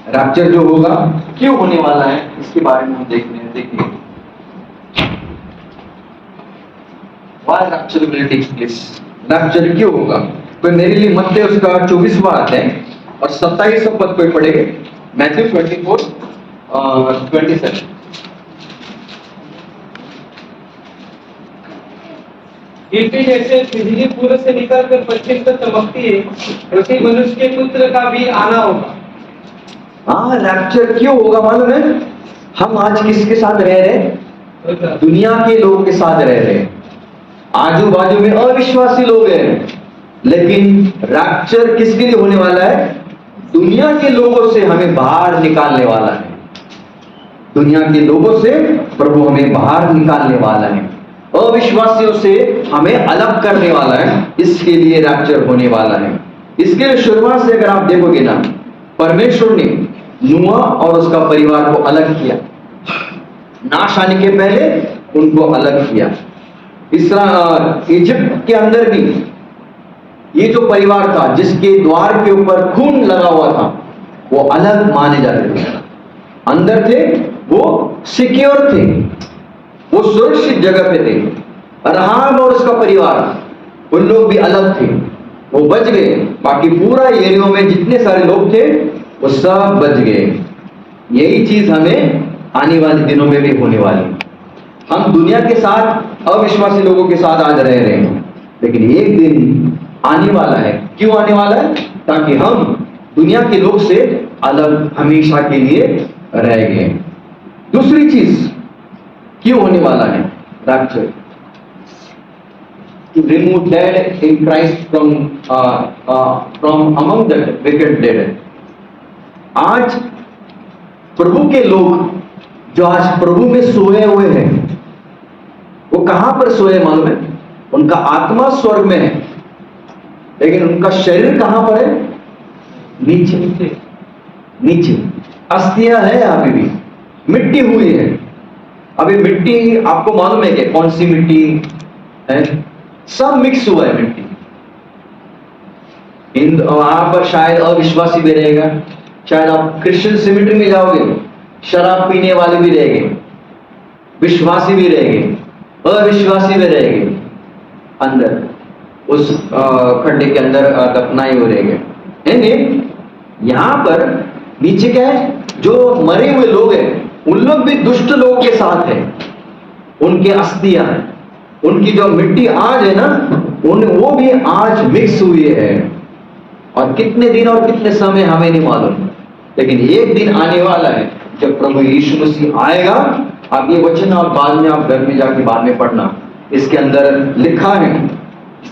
S3: रैप्चर जो होगा क्यों होने वाला है, इसके बारे में हम देखिए। Why rapture will take place? Rapture क्यों होगा? कोई मेरे लिए मत्ती उसका 24वां अध्याय और 27वां पद कोई पढ़ेगा? मैथ्यू 24:27।
S4: गिरती जैसे बिजली पूर्व से निकलकर पश्चिम तक चमकती है, वैसे ही मनुष्य के पुत्र का भी आना होगा।
S3: हाँ, रैप्चर क्यों होगा मालूम है? हम आज किसके साथ रह रहे हैं? दुनिया के लोगों के साथ रह रहे हैं। आजू बाजू में अविश्वासी लोग हैं, लेकिन रैप्चर किसके लिए होने वाला है? दुनिया के लोगों से हमें बाहर निकालने वाला है। दुनिया के लोगों से प्रभु हमें बाहर निकालने वाला है, अविश्वासियों से हमें अलग करने वाला है। इसके लिए रैप्चर होने वाला है। इसके लिए शुरुआत से अगर आप देखोगे ना, परमेश्वर ने नूह और उसका परिवार को अलग किया। नाश आने के पहले उनको अलग किया। इजिप्ट के अंदर भी ये जो परिवार था, जिसके द्वार के ऊपर खून लगा हुआ था, वो अलग माने जाते थे। अंदर थे वो सिक्योर थे, वो सुरक्षित जगह पे थे। अब्राहम और उसका परिवार, उन लोग भी अलग थे, वो बच गए। बाकी पूरा एरिया में जितने सारे लोग थे वो सब बच गए। यही चीज हमें आने वाले दिनों में भी होने वाली है। हम दुनिया के साथ, अविश्वासी लोगों के साथ आज रह रहे हैं, लेकिन एक दिन आने वाला है। क्यों आने वाला है? ताकि हम दुनिया के लोग से अलग हमेशा के लिए रह गए। दूसरी चीज क्यों होने वाला है rapture? To remove dead in Christ from among the wicked dead. आज प्रभु के लोग जो आज प्रभु में सोए हुए हैं, वो कहां पर सोए मालूम है? उनका आत्मा स्वर्ग में है, लेकिन उनका शरीर कहां पर है? नीचे। नीचे अस्थियां है, अभी भी मिट्टी हुई है। अभी मिट्टी आपको मालूम है कि कौन सी मिट्टी है? सब मिक्स हुआ है मिट्टी। वहां पर शायद अविश्वासी भी रहेगा, शायद आप क्रिश्चियन सिमेट्री में जाओगे, शराब पीने वाले भी रहेंगे, विश्वासी भी रहेंगे, अविश्वासी भी रहेंगे। अंदर उस खड्डे के अंदर दफनाए हुए रहेंगे। यहां पर नीचे क्या है? जो मरे हुए लोग हैं, उन लोग भी दुष्ट लोग के साथ है। उनके अस्थियां, उनकी जो मिट्टी आज है ना, वो भी आज मिक्स हुई है। और कितने दिन और कितने समय हमें नहीं मालूम, लेकिन एक दिन आने वाला है जब प्रभु यीशु मसीह आएगा। आप ये वचन और बाद में आप घर में जाके बाद में पढ़ना, इसके अंदर लिखा है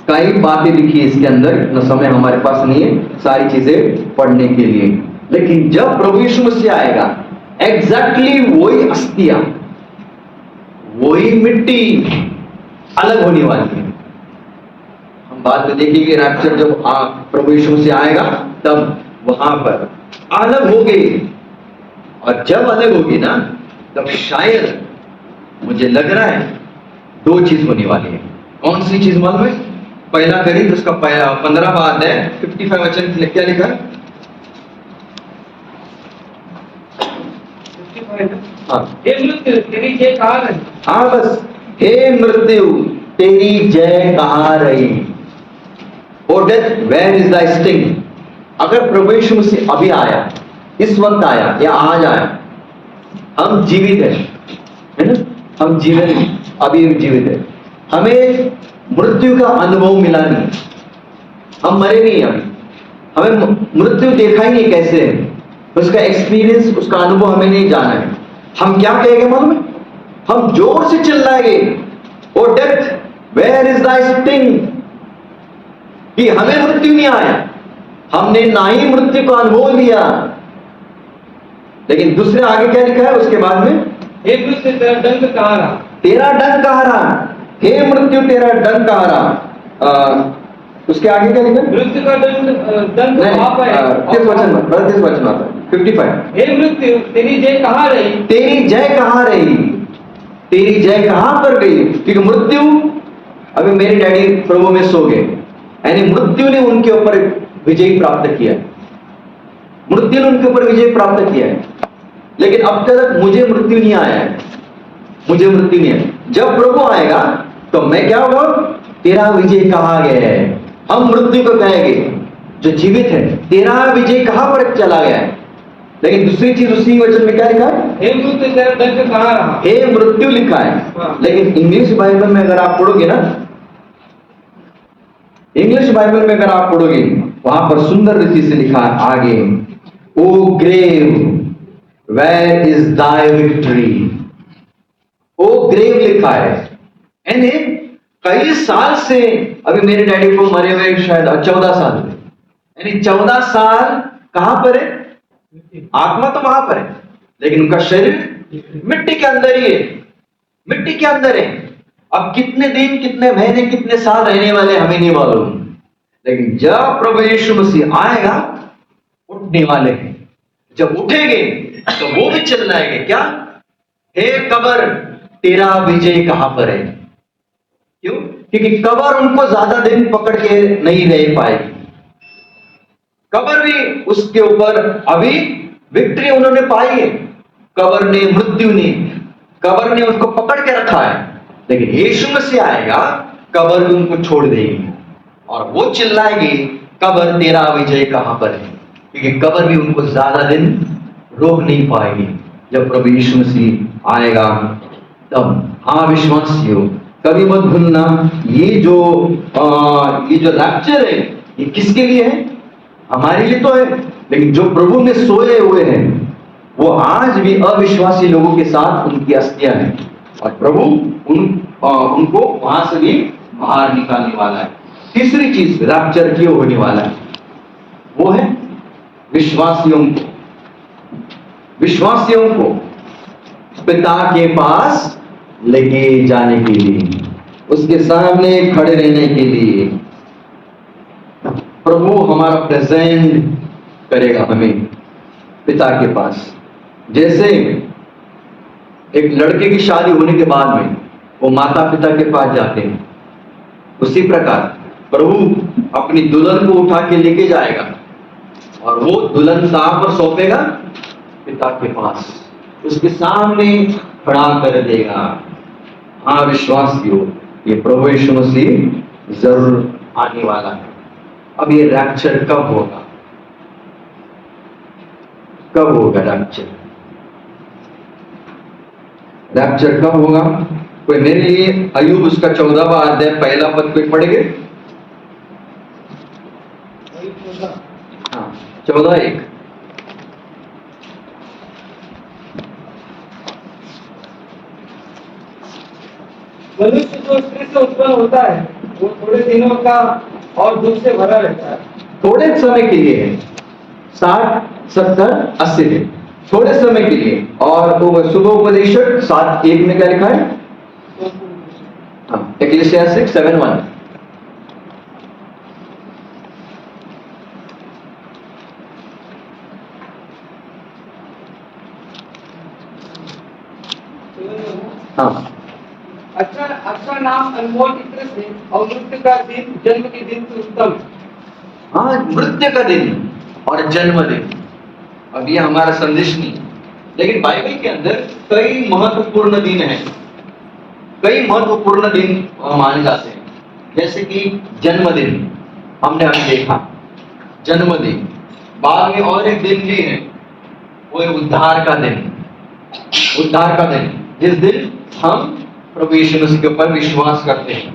S3: कई बातें लिखी है इसके अंदर, न समय हमारे पास नहीं है सारी चीजें पढ़ने के लिए। लेकिन जब प्रभु यीशु मसीह आएगा, एग्जैक्टली वही अस्थियां, वही मिट्टी अलग होने वाली है। हम बाद में देखेंगे रैप्चर जब प्रभु यीशु मसीह आएगा तब वहां पर अलग हो गई, और जब अलग होगी ना तब शायद मुझे लग रहा है दो चीज होने वाली है। कौन सी चीज मालूम है? पहला करीब उसका 15वां अध्याय 55 वचन क्या लिखा है? हाँ
S4: हे मृत्यु तेरी जय कहाँ रही?
S3: हाँ बस, हे मृत्यु तेरी जय कहाँ रही? O death where is the sting? अगर प्रभु यीशु मसीह अभी आया, इस वक्त आया या आज आया, हम जीवित है ना? हम जीवित हैं, अभी जीवित है, हमें मृत्यु का अनुभव मिला नहीं, हम मरे नहीं अभी, हमें मृत्यु देखा ही नहीं कैसे है, उसका एक्सपीरियंस, उसका अनुभव हमें नहीं जाना है। हम क्या कहेंगे मालूम है? हम जोर से चिल्लाएंगे, O death where is the sting? कि हमें मृत्यु नहीं आया, हमने ना ही मृत्यु का अनुभव लिया। लेकिन दूसरे आगे क्या लिखा है उसके बाद में?
S4: हे मृत्यु तेरा डंक कहाँ रहा?
S3: तेरा डंक कहाँ रहा? हे मृत्यु तेरा डंक कहाँ रहा? उसके आगे क्या लिखा है?
S4: मृत्यु का दंड आप है।
S3: 30 वचन आता है 55।
S4: हे मृत्यु तेरी जय कहाँ रही?
S3: तेरी जय कहाँ रही? तेरी जय कहाँ पर गई? क्योंकि मृत्यु, अभी मेरे डैडी प्रभु में सो गए, यानी मृत्यु ने उनके ऊपर विजय प्राप्त किया, मृत्यु ने उनके ऊपर विजय प्राप्त किया है। लेकिन अब तक मुझे मृत्यु नहीं आया है, मुझे मृत्यु नहीं है। जब प्रभु आएगा तो मैं क्या होगा? तेरा विजय कहाँ गया है? हम मृत्यु को कहेंगे जो जीवित है, तेरा विजय कहाँ पर चला गया है? लेकिन दूसरी चीज उसी वचन में क्या लिखा है?
S4: हे मृत्यु तेरा डंक कहाँ रहा?
S3: हे मृत्यु लिखा है।
S4: हाँ।
S3: लेकिन इंग्लिश बाइबल में अगर आप पढ़ोगे ना, इंग्लिश बाइबल में अगर आप पढ़ोगे, वहां पर सुंदर रीति से लिखा है आगे, O grave where is thy victory? O grave लिखा है, यानी कई साल से, अभी मेरे डैडी को मरे हुए शायद 14 साल हुए, यानी 14 साल कहां पर है? आत्मा तो वहां पर है, लेकिन उनका शरीर मिट्टी के अंदर ही है, मिट्टी के अंदर है। अब कितने दिन, कितने महीने, कितने साल रहने वाले हमें नहीं मालूम, लेकिन जब प्रभु यीशु मसीह आएगा उठने वाले हैं। जब उठेंगे तो वो भी चिल्लाएंगे क्या? हे कब्र तेरा विजय कहां पर है? क्यों? क्योंकि कब्र उनको ज्यादा दिन पकड़ के नहीं रह पाएगी, कब्र भी उसके ऊपर अभी विक्ट्री उन्होंने पाई है। कब्र ने, मृत्यु ने, कब्र ने उसको पकड़ के रखा है, लेकिन यीशु मसीह आएगा, कब्र भी उनको छोड़ देगी और वो चिल्लाएगी कब्र तेरा विजय कहां पर है? क्योंकि कब्र भी उनको ज्यादा दिन रोक नहीं पाएगी। जब प्रभु यीशु मसीह आएगा तब। हाँ विश्वासियों, कभी मत भूलना, ये जो रैप्चर है ये किसके लिए है? हमारे लिए तो है, लेकिन जो प्रभु में सोए हुए हैं वो आज भी अविश्वासी लोगों के साथ उनकी अस्थियां हैं, और प्रभु उनको वहां से भी बाहर निकालने वाला है। तीसरी चीज रैप्चर क्यों होने वाला है, वो है विश्वासियों को पिता के पास लेके जाने के लिए, उसके सामने खड़े रहने के लिए। प्रभु हमारा प्रेजेंट करेगा हमें पिता के पास। जैसे एक लड़के की शादी होने के बाद में वो माता पिता के पास जाते हैं, उसी प्रकार प्रभु अपनी दुल्हन को उठा के लेके जाएगा और वो दुल्हन कहां पर सौंपेगा? पिता के पास, उसके सामने खड़ा कर देगा। हाँ विश्वासियों, ये प्रभु यीशु मसीह जरूर आने वाला है। अब ये रैप्चर कब होगा? कब होगा रैप्चर? रैप्चर कब होगा? कोई मेरे लिए अय्यूब उसका 14वां अध्याय पहला पद कोई पढ़ेंगे? हाँ 14:1।
S4: मनुष्य जो स्त्री से उत्पन्न होता है वो थोड़े दिनों का और दुख से भरा रहता है।
S3: थोड़े समय के लिए है, 60, 70, 80 दिन, थोड़े समय के लिए। और वो शुभोपदेशक 7:1 में क्या लिखा है? Ecclesiastes 7:1। हाँ,
S4: अच्छा अच्छा नाम अनमोल इत्र से और मृत्यु का दिन जन्म के दिन से उत्तम।
S3: हाँ, मृत्यु का दिन और जन्मदिन। अब ये हमारा संदेश नहीं, लेकिन बाइबल के अंदर कई महत्वपूर्ण दिन हैं, कई महत्वपूर्ण दिन माने जाते हैं। जैसे कि जन्मदिन हमने अभी देखा, जन्मदिन। बाद में और एक दिन भी है, वो है उद्धार का दिन। उद्धार का दिन, जिस दिन हम प्रभु यीशु मसीह के ऊपर विश्वास करते हैं।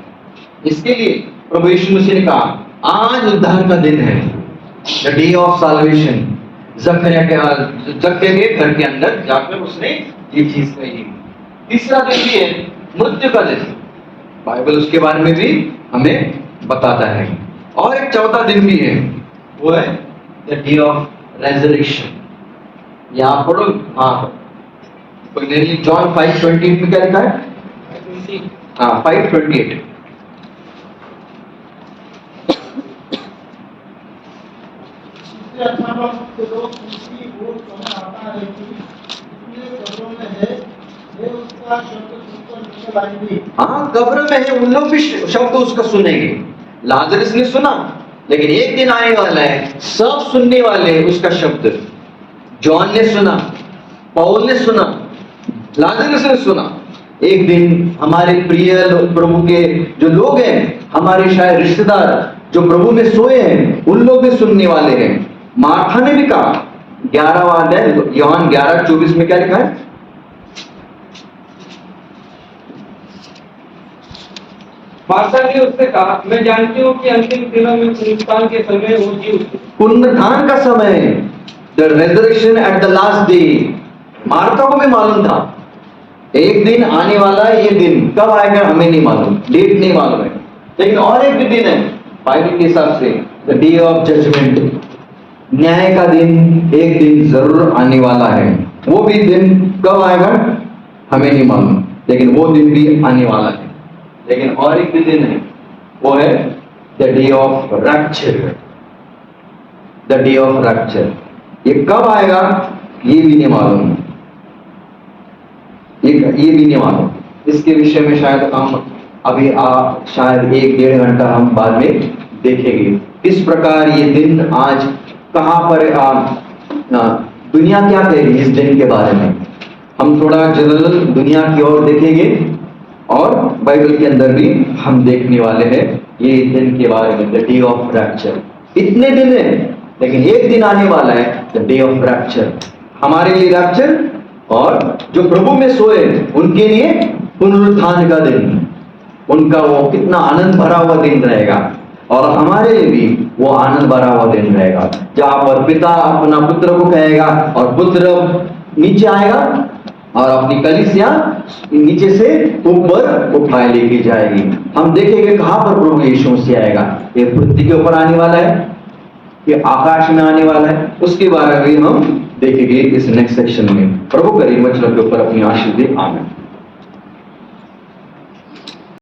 S3: इसके लिए प्रभु यीशु मसीह ने कहा आज उद्धार का दिन है, द डे ऑफ साल्वेशन। जकरिया के घर के अंदर जाकर उसने ये चीज कही। तीसरा दिन भी है मृत्यु का दिन, बाइबल उसके बारे में भी हमें बताता है। और एक चौथा दिन भी है, वो है द डे ऑफ रेजरेक्शन। यहाँ पढ़ो, हाँ, जॉन 5:28 में क्या लिखा है? हाँ, 5:28।
S5: इससे अच्छा बात के लोग उनकी ओर समय आता है कि इसलिए कब्रों में है, वे उसका शब्द सुनकर निकल आएंगे।
S3: हाँ, कब्र में है, उन लोग भी शब्द उसका सुनेंगे। लाजरस ने सुना, लेकिन एक दिन आने वाला है, सब सुनने वाले हैं उसका शब्द। जॉन ने सुना, पौल ने सुना, लाजरस ने सुना। एक दिन हमारे प्रिय प्रभु के जो लोग हैं, हमारे शायद रिश्तेदार जो प्रभु में सोए हैं, उन लोग भी सुनने वाले हैं। मार्था ने भी कहा, 11वां अध्याय यूहन्ना 11:24 में क्या लिखा है?
S4: मार्था ने उससे कहा, मैं जानती हूँ कि अंतिम दिनों में पुनरुत्थान के समय वो जी उठेगी।
S3: पुनरुत्थान का समय, the resurrection at the last day. Martha को भी मालूम था एक दिन आने वाला है, ये दिन कब आएगा हमें नहीं मालूम, डेट नहीं मालूम है। लेकिन और एक भी दिन है बाइबल के हिसाब से, द डे ऑफ जजमेंट। न्याय का दिन एक दिन जरूर आने वाला है। वो भी दिन कब आएगा हमें नहीं मालूम, लेकिन वो दिन भी आने वाला है। लेकिन और एक भी दिन है, वो है the day of rapture. The day of rapture, ये कब आएगा ये भी नहीं मालूम, ये भी नहीं मालूम। इसके विषय में शायद हम अभी शायद 1-1.5 घंटा हम बाद में देखेंगे। इस प्रकार ये दिन आज कहाँ पर दुनिया क्या कहेगी इस दिन के बारे में, हम थोड़ा जनरल दुनिया की ओर देखेंगे और बाइबल के अंदर भी हम देखने वाले हैं ये दिन के बारे में, द डे ऑफ रैप्चर। इतने दिन है, लेकिन एक दिन आने वाला है द डे ऑफ रैप्चर, हमारे लिए रैप्चर, और जो प्रभु में सोए उनके लिए पुनरुत्थान का दिन। उनका वो कितना आनंद भरा हुआ दिन रहेगा, और हमारे लिए भी वो आनंद भरा हुआ दिन रहेगा, जहां पर पिता अपना पुत्र को कहेगा और पुत्र नीचे आएगा और अपनी कलीसिया नीचे से ऊपर उठाए लेके जाएगी। हम देखेंगे कहां पर प्रभु यीशु मसीह आएगा। ये पृथ्वी के ऊपर आने वाला है, ये आकाश में आने वाला है, उसके बारे में हम देखेंगे इस नेक्स्ट सेक्शन में। प्रभु करीम वचनों के ऊपर अपनी आशीष दे। आमीन।